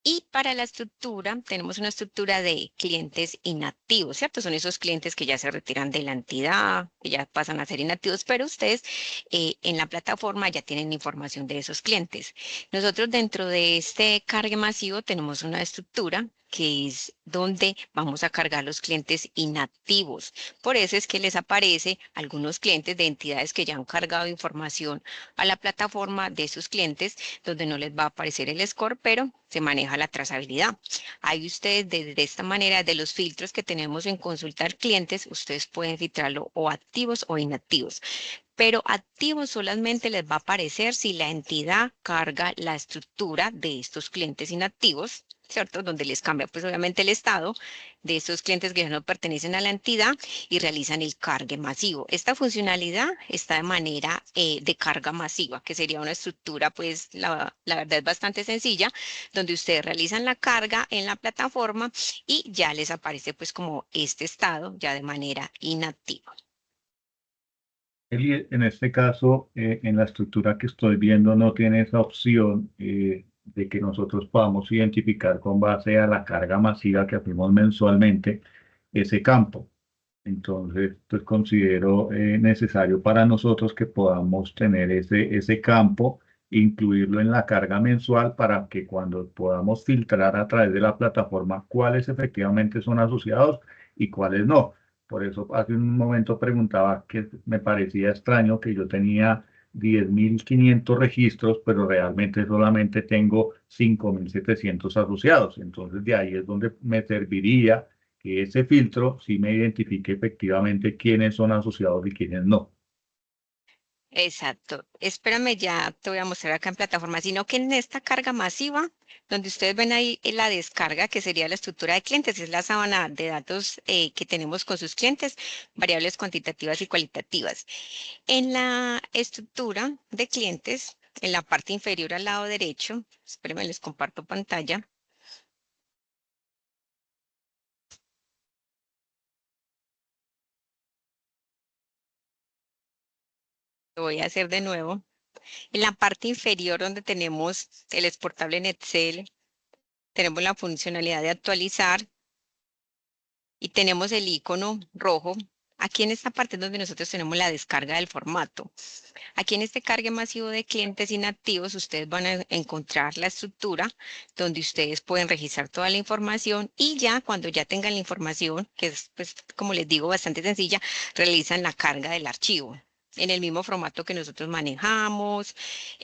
Y para la estructura, tenemos una estructura de clientes inactivos, ¿cierto? Son esos clientes que ya se retiran de la entidad, que ya pasan a ser inactivos, pero ustedes en la plataforma ya tienen información de esos clientes. Nosotros dentro de este cargue masivo tenemos una estructura que es donde vamos a cargar los clientes inactivos. Por eso es que les aparece algunos clientes de entidades que ya han cargado información a la plataforma de sus clientes, donde no les va a aparecer el score, pero se maneja la trazabilidad. Ahí ustedes, de esta manera, de los filtros que tenemos en consultar clientes, ustedes pueden filtrarlo o activos o inactivos. Pero activos solamente les va a aparecer si la entidad carga la estructura de estos clientes inactivos, ¿cierto? Donde les cambia, pues obviamente el estado de estos clientes que ya no pertenecen a la entidad y realizan el cargue masivo. Esta funcionalidad está de manera de carga masiva, que sería una estructura, pues la verdad es bastante sencilla, donde ustedes realizan la carga en la plataforma y ya les aparece pues como este estado ya de manera inactiva. Eli, en este caso, en la estructura que estoy viendo, no tiene esa opción de que nosotros podamos identificar con base a la carga masiva que hacemos mensualmente ese campo. Entonces, pues considero necesario para nosotros que podamos tener ese campo incluirlo en la carga mensual para que cuando podamos filtrar a través de la plataforma cuáles efectivamente son asociados y cuáles no. Por eso hace un momento preguntaba que me parecía extraño que yo tenía 10.500 registros, pero realmente solamente tengo 5.700 asociados. Entonces de ahí es donde me serviría que ese filtro sí me identifique efectivamente quiénes son asociados y quiénes no. Exacto. Espérame, ya te voy a mostrar acá en plataforma, sino que en esta carga masiva, donde ustedes ven ahí la descarga, que sería la estructura de clientes, es la sábana de datos que tenemos con sus clientes, variables cuantitativas y cualitativas. En la estructura de clientes, en la parte inferior al lado derecho, espérenme, les comparto pantalla. Lo voy a hacer de nuevo. En la parte inferior donde tenemos el exportable en Excel, tenemos la funcionalidad de actualizar y tenemos el icono rojo. Aquí en esta parte es donde nosotros tenemos la descarga del formato. Aquí en este cargue masivo de clientes inactivos, ustedes van a encontrar la estructura donde ustedes pueden registrar toda la información y ya cuando ya tengan la información, que es, pues, como les digo, bastante sencilla, realizan la carga del archivo en el mismo formato que nosotros manejamos,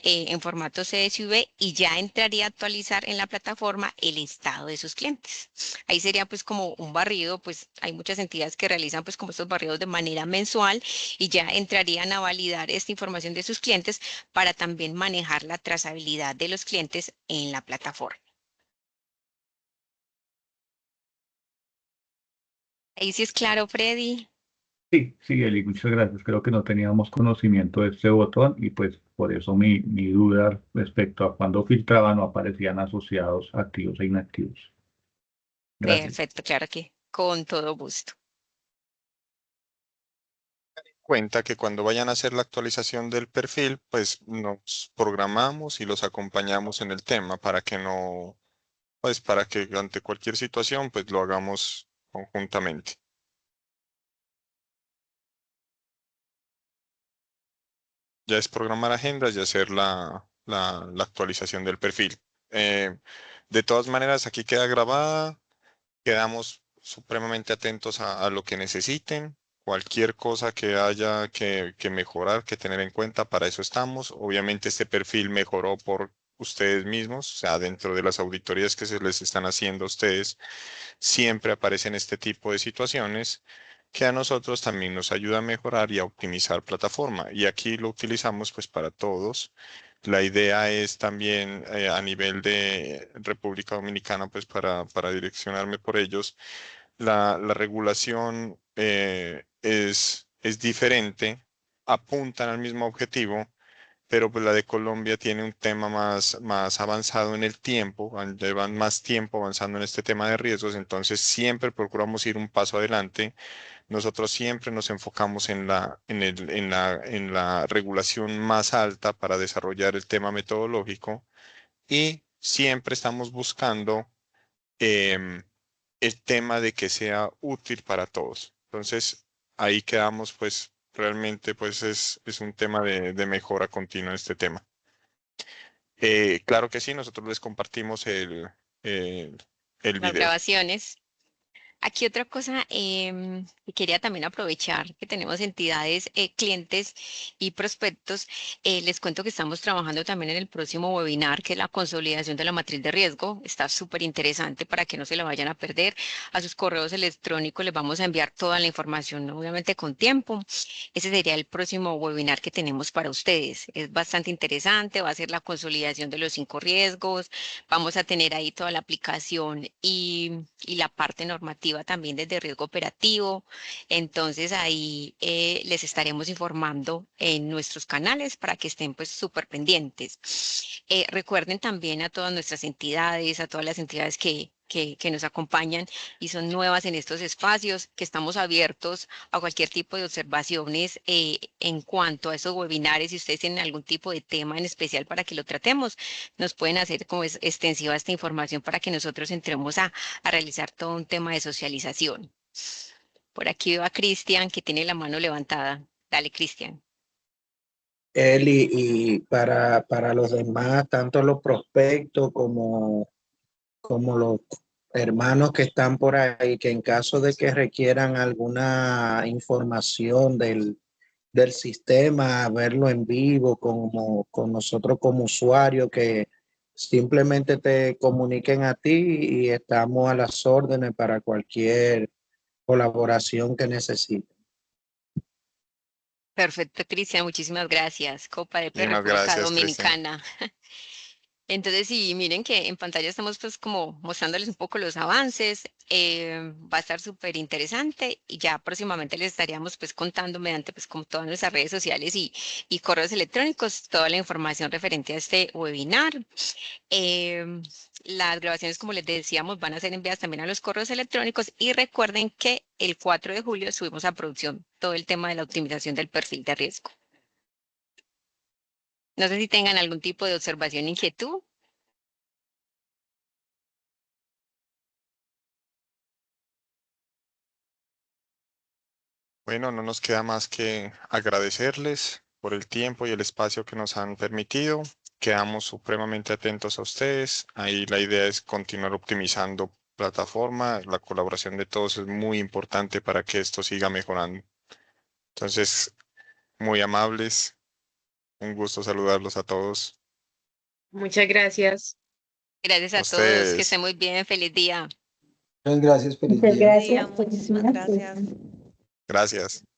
en formato CSV y ya entraría a actualizar en la plataforma el estado de sus clientes. Ahí sería pues como un barrido, pues hay muchas entidades que realizan pues como estos barridos de manera mensual y ya entrarían a validar esta información de sus clientes para también manejar la trazabilidad de los clientes en la plataforma. Ahí sí es claro, Freddy. Sí, sí, Eli, muchas gracias. Creo que no teníamos conocimiento de este botón y pues por eso mi duda respecto a cuando filtraban no aparecían asociados activos e inactivos. Gracias. Perfecto, claro que con todo gusto. Cuenta que cuando vayan a hacer la actualización del perfil, pues nos programamos y los acompañamos en el tema para que no, pues para que ante cualquier situación, pues lo hagamos conjuntamente. Ya es programar agendas y hacer la actualización del perfil. De todas maneras, aquí queda grabada, quedamos supremamente atentos a lo que necesiten. Cualquier cosa que haya que mejorar, que tener en cuenta, para eso estamos. Obviamente este perfil mejoró por ustedes mismos, o sea, dentro de las auditorías que se les están haciendo a ustedes, siempre aparecen este tipo de situaciones que a nosotros también nos ayuda a mejorar y a optimizar plataforma. Y aquí lo utilizamos pues para todos. La idea es también a nivel de República Dominicana, pues para direccionarme por ellos, la regulación es diferente, apuntan al mismo objetivo, pero pues la de Colombia tiene un tema más avanzado en el tiempo, llevan más tiempo avanzando en este tema de riesgos, entonces siempre procuramos ir un paso adelante. Nosotros siempre nos enfocamos en la regulación más alta para desarrollar el tema metodológico y siempre estamos buscando em, el tema de que sea útil para todos. Entonces, ahí quedamos, pues realmente pues es un tema de mejora continua este tema. Claro que sí, nosotros les compartimos el, el Las video. grabaciones. Aquí otra cosa, que quería también aprovechar que tenemos entidades, clientes y prospectos. Les cuento que estamos trabajando también en el próximo webinar, que es la consolidación de la matriz de riesgo. Está súper interesante para que no se la vayan a perder. A sus correos electrónicos les vamos a enviar toda la información, obviamente con tiempo. Ese sería el próximo webinar que tenemos para ustedes. Es bastante interesante, va a ser la consolidación de los 5 riesgos. Vamos a tener ahí toda la aplicación y la parte normativa también desde riesgo operativo. Entonces ahí les estaremos informando en nuestros canales para que estén pues súper pendientes. Recuerden también a todas nuestras entidades, a todas las entidades que nos acompañan y son nuevas en estos espacios, que estamos abiertos a cualquier tipo de observaciones en cuanto a esos webinares. Si ustedes tienen algún tipo de tema en especial para que lo tratemos, nos pueden hacer como extensiva esta información para que nosotros entremos a realizar todo un tema de socialización. Por aquí veo a Cristian que tiene la mano levantada. Dale, Cristian. él y para los demás, tanto los prospectos como los hermanos que están por ahí, que en caso de que requieran alguna información del sistema, verlo en vivo como con nosotros como usuarios, que simplemente te comuniquen a ti y estamos a las órdenes para cualquier colaboración que necesiten. Perfecto, Cristian, muchísimas gracias. Copa de Muchísimas República gracias, Cristian. Dominicana. Entonces, sí, miren que en pantalla estamos pues como mostrándoles un poco los avances. Va a estar súper interesante y ya próximamente les estaríamos pues contando mediante pues como todas nuestras redes sociales y correos electrónicos toda la información referente a este webinar. Las grabaciones, como les decíamos, van a ser enviadas también a los correos electrónicos y recuerden que el 4 de julio subimos a producción todo el tema de la optimización del perfil de riesgo. No sé si tengan algún tipo de observación o inquietud. Bueno, no nos queda más que agradecerles por el tiempo y el espacio que nos han permitido. Quedamos supremamente atentos a ustedes. Ahí la idea es continuar optimizando plataforma. La colaboración de todos es muy importante para que esto siga mejorando. Entonces, muy amables. Un gusto saludarlos a todos. Muchas gracias. Gracias A a todos, que ustedes. estén muy bien, feliz día. Muchas gracias, feliz Muchas día. gracias. Muchísimas gracias. Gracias.